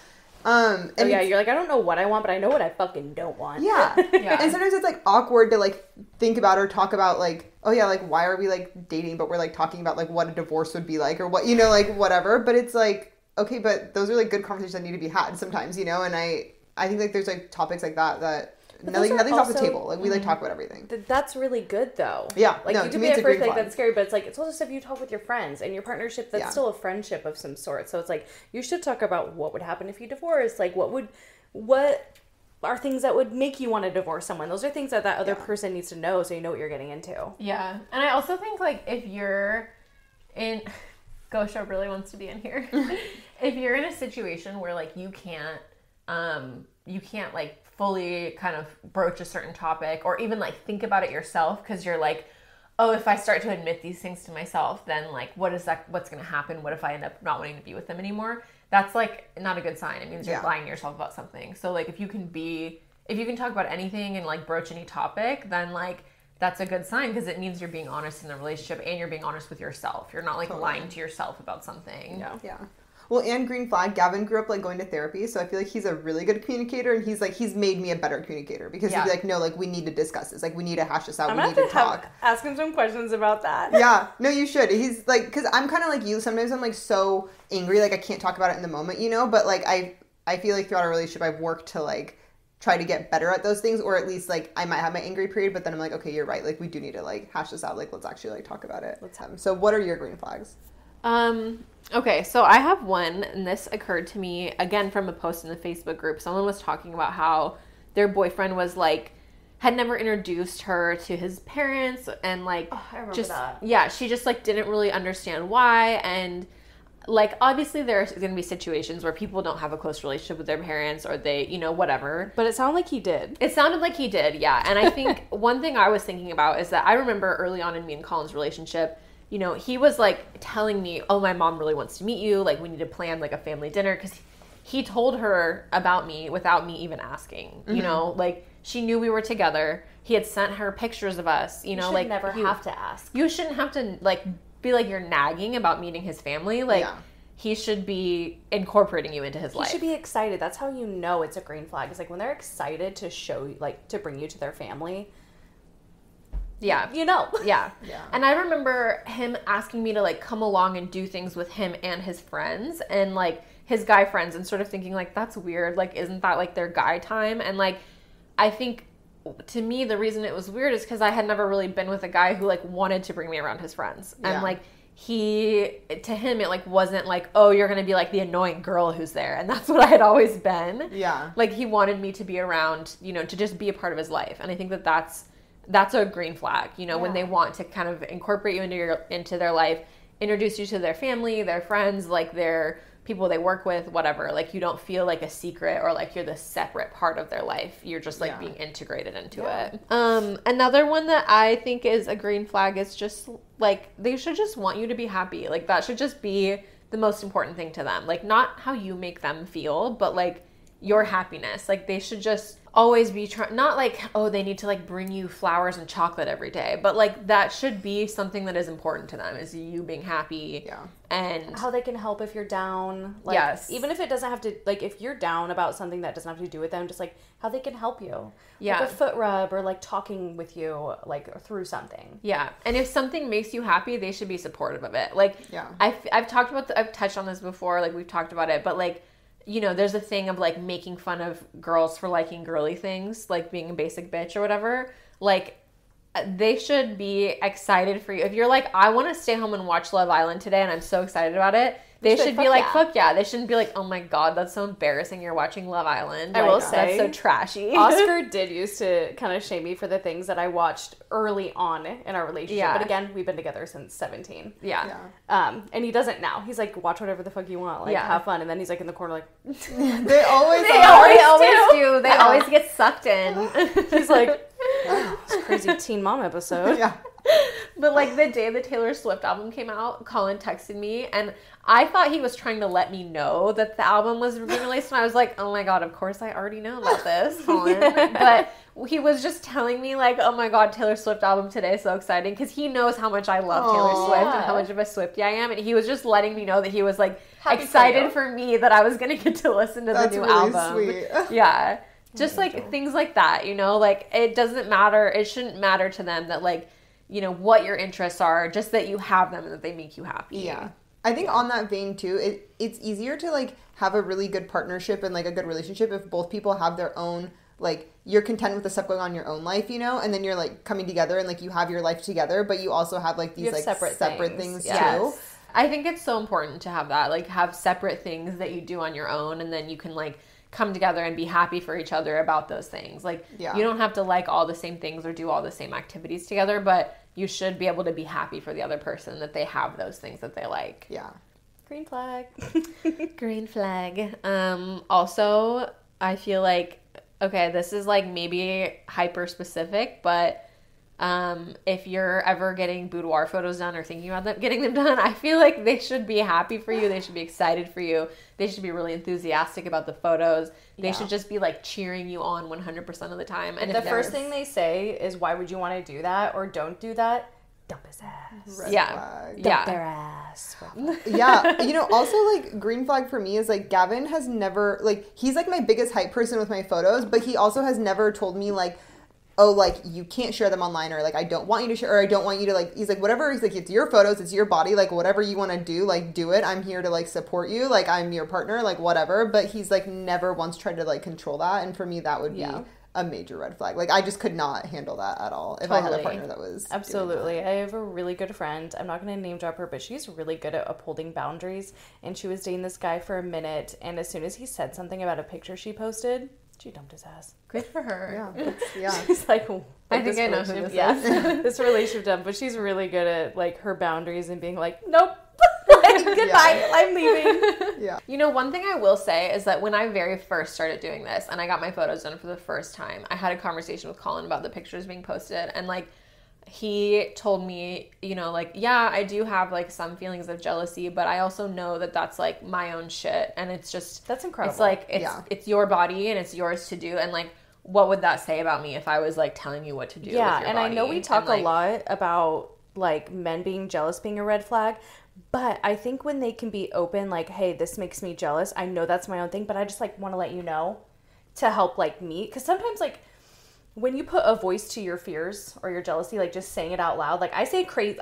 and And you're like, I don't know what I want, but I know what I fucking don't want. yeah. Yeah. And sometimes it's, like, awkward to, like, think about or talk about, like, oh, yeah, like, why are we, like, dating, but we're, like, talking about, like, what a divorce would be like or what, you know, like, whatever. But it's, like, okay, but those are, like, good conversations that need to be had sometimes, you know? And I think, like, there's, like, topics like that But like, those are nothing's off the also- table. Like, we, like, talk about everything. That's really good though. Yeah, Like no, you to could me be it's at a green first like flag. that's scary, but it's like it's also stuff you talk with your friends and your partnership that's Yeah. still a friendship of some sort. So it's like you should talk about what would happen if you divorced. Like what are things that would make you want to divorce someone? Those are things that other Yeah. person needs to know so you know what you're getting into. Yeah. And I also think, like, if you're in... Gosha really wants to be in here. If you're in a situation where, like, you can't, like, fully kind of broach a certain topic or even, like, think about it yourself because you're like, oh, if I start to admit these things to myself, then, like, what's going to happen? What if I end up not wanting to be with them anymore? That's, like, not a good sign. It means you're Yeah. lying to yourself about something. So, like, if you can talk about anything and, like, broach any topic, then, like, that's a good sign because it means you're being honest in the relationship and you're being honest with yourself. You're not, like, Totally. lying to yourself about something. Yeah. Yeah. Well, and green flag, Gavin grew up like going to therapy, so I feel like he's a really good communicator, and he's made me a better communicator because he'd be like, no, like we need to discuss this, like we need to hash this out, we need to talk. Ask him some questions about that. Yeah, no, you should. He's like, because I'm kind of like you. Sometimes I'm like so angry, like I can't talk about it in the moment, you know. But like I feel like throughout our relationship, I've worked to like try to get better at those things, or at least like I might have my angry period, but then I'm like, okay, you're right. Like we do need to like hash this out. Like let's actually like talk about it. So what are your green flags? Okay, so I have one, and this occurred to me again from a post in the Facebook group. Someone was talking about how their boyfriend was like, had never introduced her to his parents, and like, I remember just, that. yeah, she just like didn't really understand why. And like, obviously there's going to be situations where people don't have a close relationship with their parents, or they, you know, whatever. But it sounded like he did. It sounded like he did, yeah. And I think one thing I was thinking about is that I remember early on in me and Colin's relationship, you know, he was like telling me, oh, my mom really wants to meet you. Like, we need to plan like a family dinner. Because he told her about me without me even asking, you know, like she knew we were together. He had sent her pictures of us, you know, should like never have to ask. You shouldn't have to like be like you're nagging about meeting his family. Like he should be incorporating you into his life. He should be excited. That's how you know it's a green flag. It's like when they're excited to show you, like to bring you to their family. Yeah. You know. Yeah. And I remember him asking me to like come along and do things with him and his friends and like his guy friends, and sort of thinking like, that's weird. Like, isn't that like their guy time? And like, I think to me, the reason it was weird is because I had never really been with a guy who like wanted to bring me around his friends. And like, to him, it like wasn't like, oh, you're going to be like the annoying girl who's there. And that's what I had always been. Yeah. Like he wanted me to be around, you know, to just be a part of his life. And I think that that's a green flag, you know, when they want to kind of incorporate you into their life, introduce you to their family, their friends, like their people they work with, whatever. Like you don't feel like a secret or like you're the separate part of their life. You're just like being integrated into it. Another one that I think is a green flag is just like they should just want you to be happy. Like that should just be the most important thing to them. Like not how you make them feel, but like your happiness. Like they should just always be trying, not like, oh, they need to like bring you flowers and chocolate every day, but like that should be something that is important to them, is you being happy. And how they can help if you're down. Like, even if it doesn't have to, like if you're down about something that doesn't have to do with them, just like how they can help you. Like a foot rub or like talking with you like through something. And if something makes you happy, they should be supportive of it. Like I've talked about I've touched on this before, like we've talked about it, but like, you know, there's a thing of like making fun of girls for liking girly things, like being a basic bitch or whatever. Like they should be excited for you. If you're like, I want to stay home and watch Love Island today and I'm so excited about it, they should be like, fuck yeah. They shouldn't be like, oh my God, that's so embarrassing. You're watching Love Island. I will say, that's so trashy. Oscar did used to kind of shame me for the things that I watched early on in our relationship. But again, we've been together since 17. And he doesn't now. He's like, watch whatever the fuck you want. Like, have fun. And then he's like in the corner like... They always do. They always get sucked in. He's like, wow, this crazy Teen Mom episode. But like the day the Taylor Swift album came out, Colin texted me and I thought he was trying to let me know that the album was being released, and I was like, oh my God, of course I already know about this, Colin. But he was just telling me like, oh my God, Taylor Swift album today is so exciting, because he knows how much I love Taylor Swift and how much of a Swiftie I am, and he was just letting me know that he was like happy excited for me that I was going to get to listen to the new album. Sweet. Just like things like that, you know, like it doesn't matter, it shouldn't matter to them that like, you know, what your interests are, just that you have them and that they make you happy. I think on that vein too, it's easier to like have a really good partnership and like a good relationship if both people have their own, like you're content with the stuff going on in your own life, you know, and then you're like coming together and like you have your life together, but you also have like these like separate things too. I think it's so important to have that, like have separate things that you do on your own, and then you can like come together and be happy for each other about those things. Like you don't have to like all the same things or do all the same activities together, but you should be able to be happy for the other person that they have those things that they like. Green flag. Green flag. Also, I feel like, okay, this is like maybe hyper specific, but if you're ever getting boudoir photos done or thinking about getting them done, I feel like they should be happy for you. They should be excited for you. They should be really enthusiastic about the photos. They should just be like cheering you on 100% of the time. And the first thing they say is, why would you want to do that or don't do that? dump his ass. Red Yeah. flag. Dump their ass. Yeah. You know, also, like, green flag for me is, like, Gavin has never, like, he's, like, my biggest hype person with my photos, but he also has never told me, like, oh, like, you can't share them online, or, like, I don't want you to share, or I don't want you to, like, he's like, whatever, he's like, it's your photos, it's your body, like, whatever you want to do, like, do it. I'm here to, like, support you, like, I'm your partner, like, whatever. But he's, like, never once tried to, like, control that, and for me, that would be a major red flag. Like, I just could not handle that at all if I had a partner that was Absolutely. I have a really good friend. I'm not going to name drop her, but she's really good at upholding boundaries. And she was dating this guy for a minute, and as soon as he said something about a picture she posted, she dumped his ass. Good for her. Yeah. She's like, I think I know who this is. This relationship done, but she's really good at, like, her boundaries and being like, nope. Like, goodbye, I'm leaving. Yeah. You know, one thing I will say is that when I very first started doing this and I got my photos done for the first time, I had a conversation with Colin about the pictures being posted, and, like, he told me, you know, like, yeah, I do have, like, some feelings of jealousy, but I also know that that's, like, my own shit, and it's just... That's incredible. It's, like, it's your body, and it's yours to do, and, like, what would that say about me if I was, like, telling you what to do with your body? And I know we talk like, a lot about, like, men being jealous being a red flag, but I think when they can be open, like, hey, this makes me jealous, I know that's my own thing, but I just, like, want to let you know to help, like, me, because sometimes, like, when you put a voice to your fears or your jealousy, like, just saying it out loud, like, I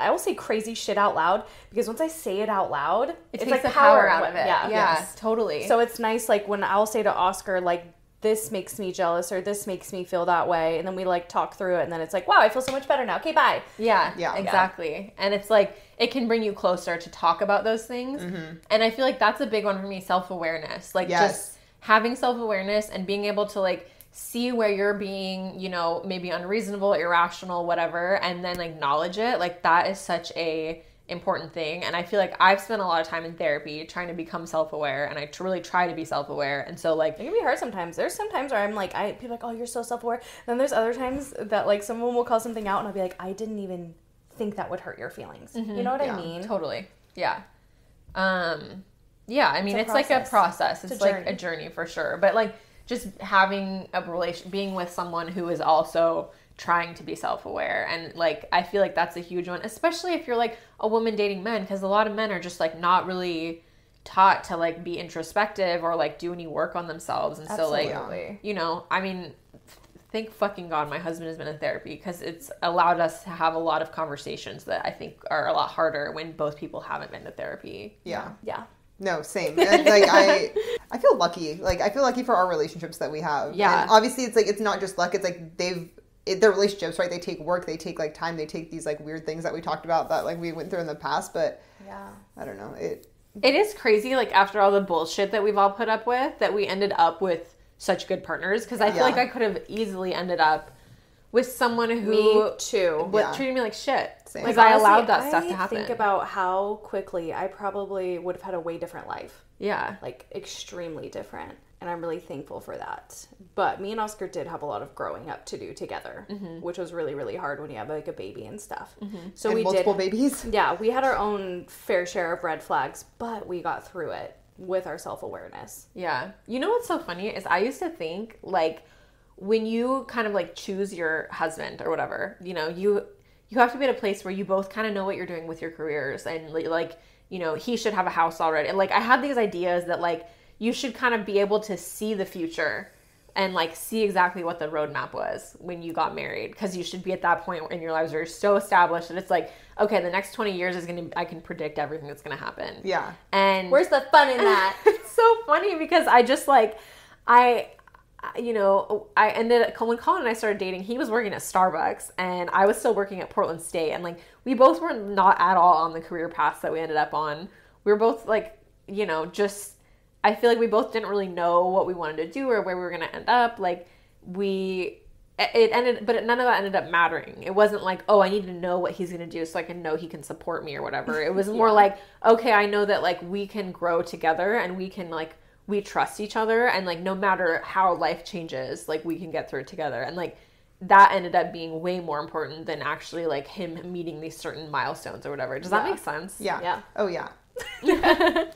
will say crazy shit out loud, because once I say it out loud, it it's takes like the power out of it. Yeah. Yes, totally. So it's nice, like, when I'll say to Oscar, like, this makes me jealous, or this makes me feel that way, and then we, like, talk through it, and then it's like, wow, I feel so much better now. Okay, bye. Yeah, exactly. And it's like, it can bring you closer to talk about those things. Mm-hmm. And I feel like that's a big one for me, self-awareness. Like, just having self-awareness and being able to, like, see where you're being, you know, maybe unreasonable, irrational, whatever, and then acknowledge it. Like, that is such a important thing. And I feel like I've spent a lot of time in therapy trying to become self-aware, and I really try to be self-aware. And so, like, it can be hard sometimes. There's some times where I'm like, people are like, oh, you're so self-aware. Then there's other times that, like, someone will call something out and I'll be like, I didn't even think that would hurt your feelings. Mm-hmm. You know what I mean? Totally. Yeah. Yeah, I mean, it's like a process. It's like a journey for sure. But, like, just having a being with someone who is also trying to be self-aware, and, like, I feel like that's a huge one, especially if you're, like, a woman dating men, because a lot of men are just, like, not really taught to, like, be introspective or, like, do any work on themselves. And Absolutely. So, like, you know, I mean, thank fucking God my husband has been in therapy, because it's allowed us to have a lot of conversations that I think are a lot harder when both people haven't been to therapy. Yeah. Yeah. No, same. And, like, I feel lucky. Like, I feel lucky for our relationships that we have. Yeah. And obviously, it's like, it's not just luck. It's like their relationships, right? They take work. They take, like, time. They take these, like, weird things that we talked about that, like, we went through in the past. But I don't know. It is crazy, like, after all the bullshit that we've all put up with, that we ended up with such good partners. Because I feel like I could have easily ended up with someone who me too treated me like shit. Because Like, I allowed honestly, that stuff to happen. Think about how quickly I probably would have had a way different life. Yeah. Like, extremely different. And I'm really thankful for that. But me and Oscar did have a lot of growing up to do together, which was really, really hard when you have, like, a baby and stuff. So and we multiple babies. Yeah, we had our own fair share of red flags, but we got through it with our self-awareness. Yeah. You know what's so funny is I used to think, like, when you kind of, like, choose your husband or whatever, you know, you have to be at a place where you both kind of know what you're doing with your careers, and, like, you know, he should have a house already. And, like, I had these ideas that, like, you should kind of be able to see the future and, like, see exactly what the roadmap was when you got married, because you should be at that point in your lives where you're so established that it's like, okay, the next 20 years I can predict everything that's going to happen. Yeah. And where's the fun in that? It's so funny because I just, like, you know, I ended up, when Colin and I started dating, he was working at Starbucks and I was still working at Portland State. And, like, we both were not at all on the career paths that we ended up on. We were both, like, you know, just, I feel like we both didn't really know what we wanted to do or where we were going to end up. Like, but none of that ended up mattering. It wasn't like, oh, I need to know what he's going to do so I can know he can support me or whatever. It was more like, okay, I know that, like, we can grow together and we can, like, we trust each other, and, like, no matter how life changes, like, we can get through it together. And, like, that ended up being way more important than actually, like, him meeting these certain milestones or whatever. Does that make sense? Yeah. Yeah. Oh, yeah.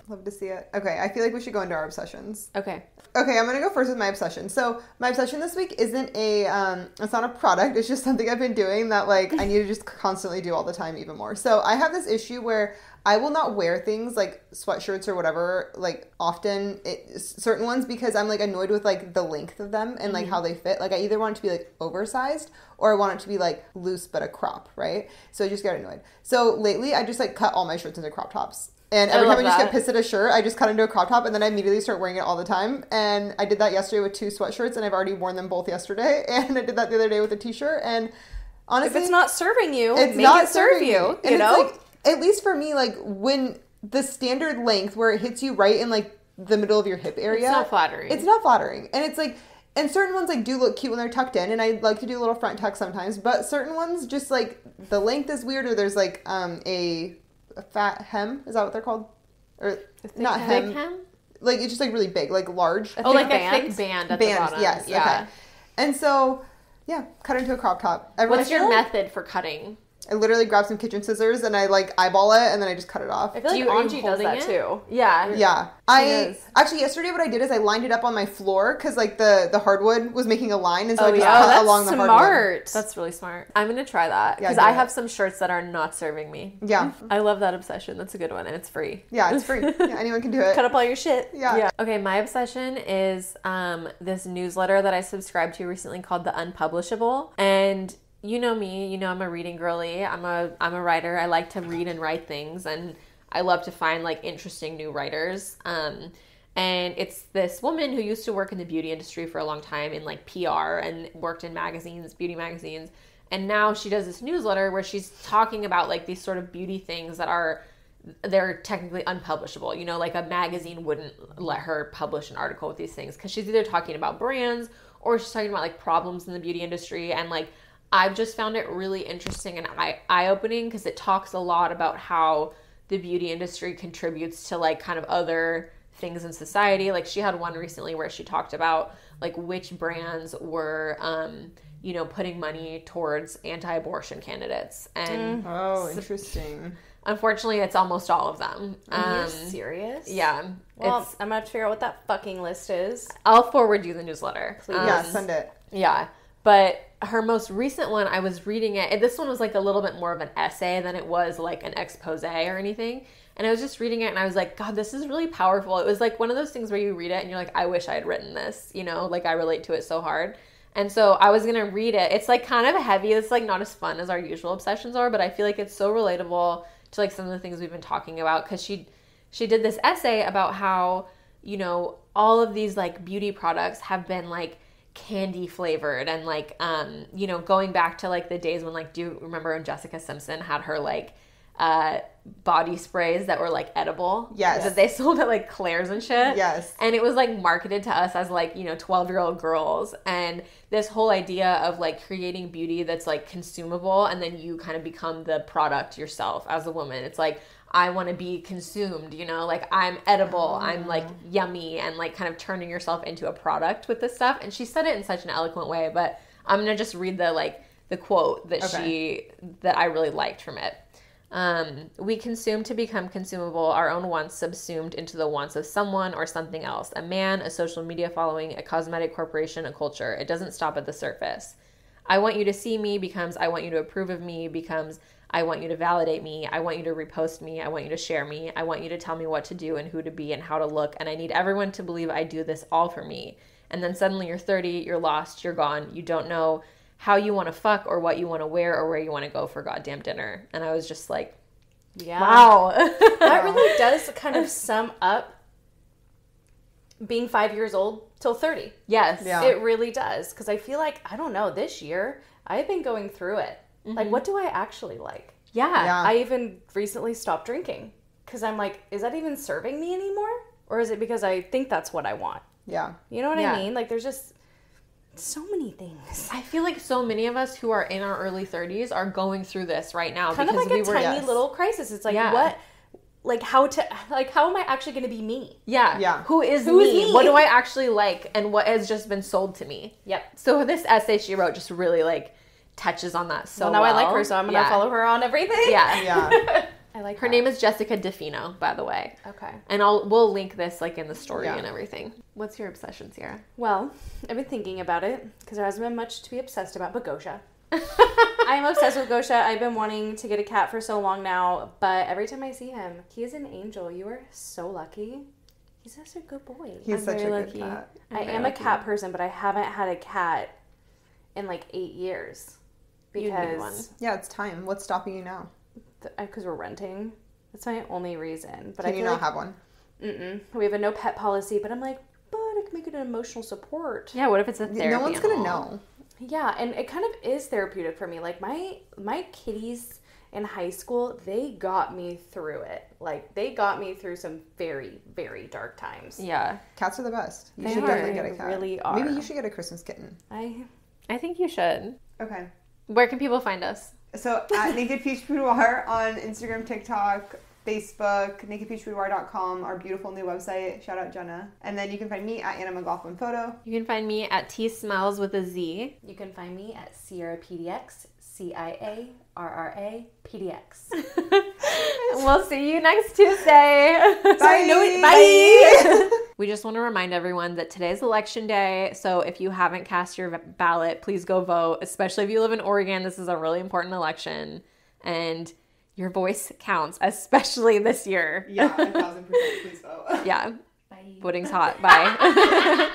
Love to see it. Okay, I feel like we should go into our obsessions. Okay. Okay, I'm gonna go first with my obsession. So my obsession this week isn't it's not a product. It's just something I've been doing that like I need to just constantly do all the time, even more. So I have this issue where I will not wear things like sweatshirts or whatever like often, certain ones, because I'm like annoyed with like the length of them and like how they fit. Like I either want it to be like oversized or I want it to be like loose but a crop, right? So I just get annoyed. So lately I just like cut all my shirts into crop tops. And every time I just get pissed at a shirt, I just cut into a crop top and then I immediately start wearing it all the time. And I did that yesterday with 2 sweatshirts and I've already worn them both yesterday. And I did that the other day with a t-shirt. And honestly, if it's not serving you, it's make not it serve you. You know? Like, at least for me, like when the standard length where it hits you right in like the middle of your hip area. It's not flattering. It's not flattering. And it's like, and certain ones like do look cute when they're tucked in. And I like to do a little front tuck sometimes. But certain ones just like the length is weird or there's like a fat hem. Is that what they're called? Or not hem. Like it's just like really big, like large. A thick band at the bottom. Yes. Yeah. Okay. And so, yeah, cut into a crop top. What's your method for cutting? I literally grab some kitchen scissors and I like eyeball it and then I just cut it off. I feel like Angie does that too. Yeah. Yeah. Actually yesterday what I did is I lined it up on my floor because like the hardwood was making a line and so I just cut along the hardwood. That's really smart. I'm going to try that because I have some shirts that are not serving me. Yeah. I love that obsession. That's a good one and it's free. Yeah, it's free. Yeah, anyone can do it. Cut up all your shit. Yeah. Okay, my obsession is this newsletter that I subscribed to recently called The Unpublishable. And you know me, you know I'm a reading girly. I'm a writer. I like to read and write things, and I love to find like interesting new writers. And it's this woman who used to work in the beauty industry for a long time in like PR and worked in magazines, beauty magazines. And now she does this newsletter where she's talking about like these sort of beauty things that they're technically unpublishable. You know, like a magazine wouldn't let her publish an article with these things because she's either talking about brands or she's talking about like problems in the beauty industry. And like I've just found it really interesting and eye-opening because it talks a lot about how the beauty industry contributes to like kind of other things in society. Like she had one recently where she talked about like which brands were putting money towards anti-abortion candidates. And interesting. Unfortunately, it's almost all of them. Are you serious? Yeah. Well, I'm going to have to figure out what that fucking list is. I'll forward you the newsletter. Please. Yeah, send it. Yeah. But her most recent one, I was reading it. This one was like a little bit more of an essay than it was like an expose or anything. And I was just reading it and I was like, God, this is really powerful. It was like one of those things where you read it and you're like, I wish I had written this, you know, like I relate to it so hard. And so I was going to read it. It's like kind of heavy. It's like not as fun as our usual obsessions are, but I feel like it's so relatable to like some of the things we've been talking about. Cause she did this essay about how, you know, all of these like beauty products have been like candy flavored and like going back to like the days when like, do you remember when Jessica Simpson had her like body sprays that were like edible? Yes. That they sold at like Claire's and shit. Yes. And it was like marketed to us as like 12-year-old girls, and this whole idea of like creating beauty that's like consumable and then you kind of become the product yourself as a woman. It's like I want to be consumed, like I'm edible, I'm like yummy, and like kind of turning yourself into a product with this stuff. And she said it in such an eloquent way, but I'm going to just read the quote that that I really liked from it. We consume to become consumable, our own wants subsumed into the wants of someone or something else, a man, a social media following, a cosmetic corporation, a culture. It doesn't stop at the surface. I want you to see me becomes I want you to approve of me becomes I want you to validate me. I want you to repost me. I want you to share me. I want you to tell me what to do and who to be and how to look. And I need everyone to believe I do this all for me. And then suddenly you're 30, you're lost, you're gone. You don't know how you want to fuck or what you want to wear or where you want to go for goddamn dinner. And I was just like, yeah. Wow. That really does kind of sum up being 5 years old till 30. Yes. Yeah. It really does. Because I feel like, I don't know, this year, I've been going through it. Mm-hmm. Like, what do I actually like? Yeah. I even recently stopped drinking. Because I'm like, is that even serving me anymore? Or is it because I think that's what I want? Yeah. You know what I mean? Like, there's just so many things. I feel like so many of us who are in our early 30s are going through this right now. Kind because of like a tiny little crisis. It's like, what? Like, how am I actually going to be me? Yeah. Yeah. Who is me? What do I actually like? And what has just been sold to me? Yep. So this essay she wrote just really, like, touches on that so well. Now I like her, so I'm going to follow her on everything. Yeah. Yeah. I I like Her name is Jessica DeFino, by the way. Okay. And we'll link this like in the story Yeah. and everything. What's your obsession, Sierra? Well, I've been thinking about it because there hasn't been much to be obsessed about, but Gosha. I am obsessed with Gosha. I've been wanting to get a cat for so long now, but every time I see him, he is an angel. You are so lucky. He's such a good boy. He's such a very good lucky. cat. I am a cat person, but I haven't had a cat in like 8 years You need one. because Yeah, it's time. What's stopping you now? we're renting. That's my only reason. But Can I you feel not like have one? we have a no pet policy. But I'm like, but I can make it an emotional support. Yeah, what if it's a therapy No one's gonna animal? know. Yeah, and it kind of is therapeutic for me. Like my kitties in high school, they got me through it. Like they got me through some very, very dark times. Yeah. Cats are the best. You They should are. definitely get a They cat. really are. Maybe you should get a Christmas kitten. I think you should. Okay. Where can people find us? So at Naked Peach Boudoir on Instagram, TikTok, Facebook, nakedpeachboudoir.com, our beautiful new website. Shout out Jenna. And then you can find me at Anna McLaughlin Photo. You can find me at T Smells with a Z. You can find me at Sierra PDX, CIARRA PDX. We'll see you next Tuesday. Bye. Bye. We just want to remind everyone that today's election day. So if you haven't cast your ballot, please go vote. Especially if you live in Oregon, this is a really important election. And your voice counts, especially this year. Yeah, 1,000%. Please vote. Yeah. Bye. Voting's hot. Bye.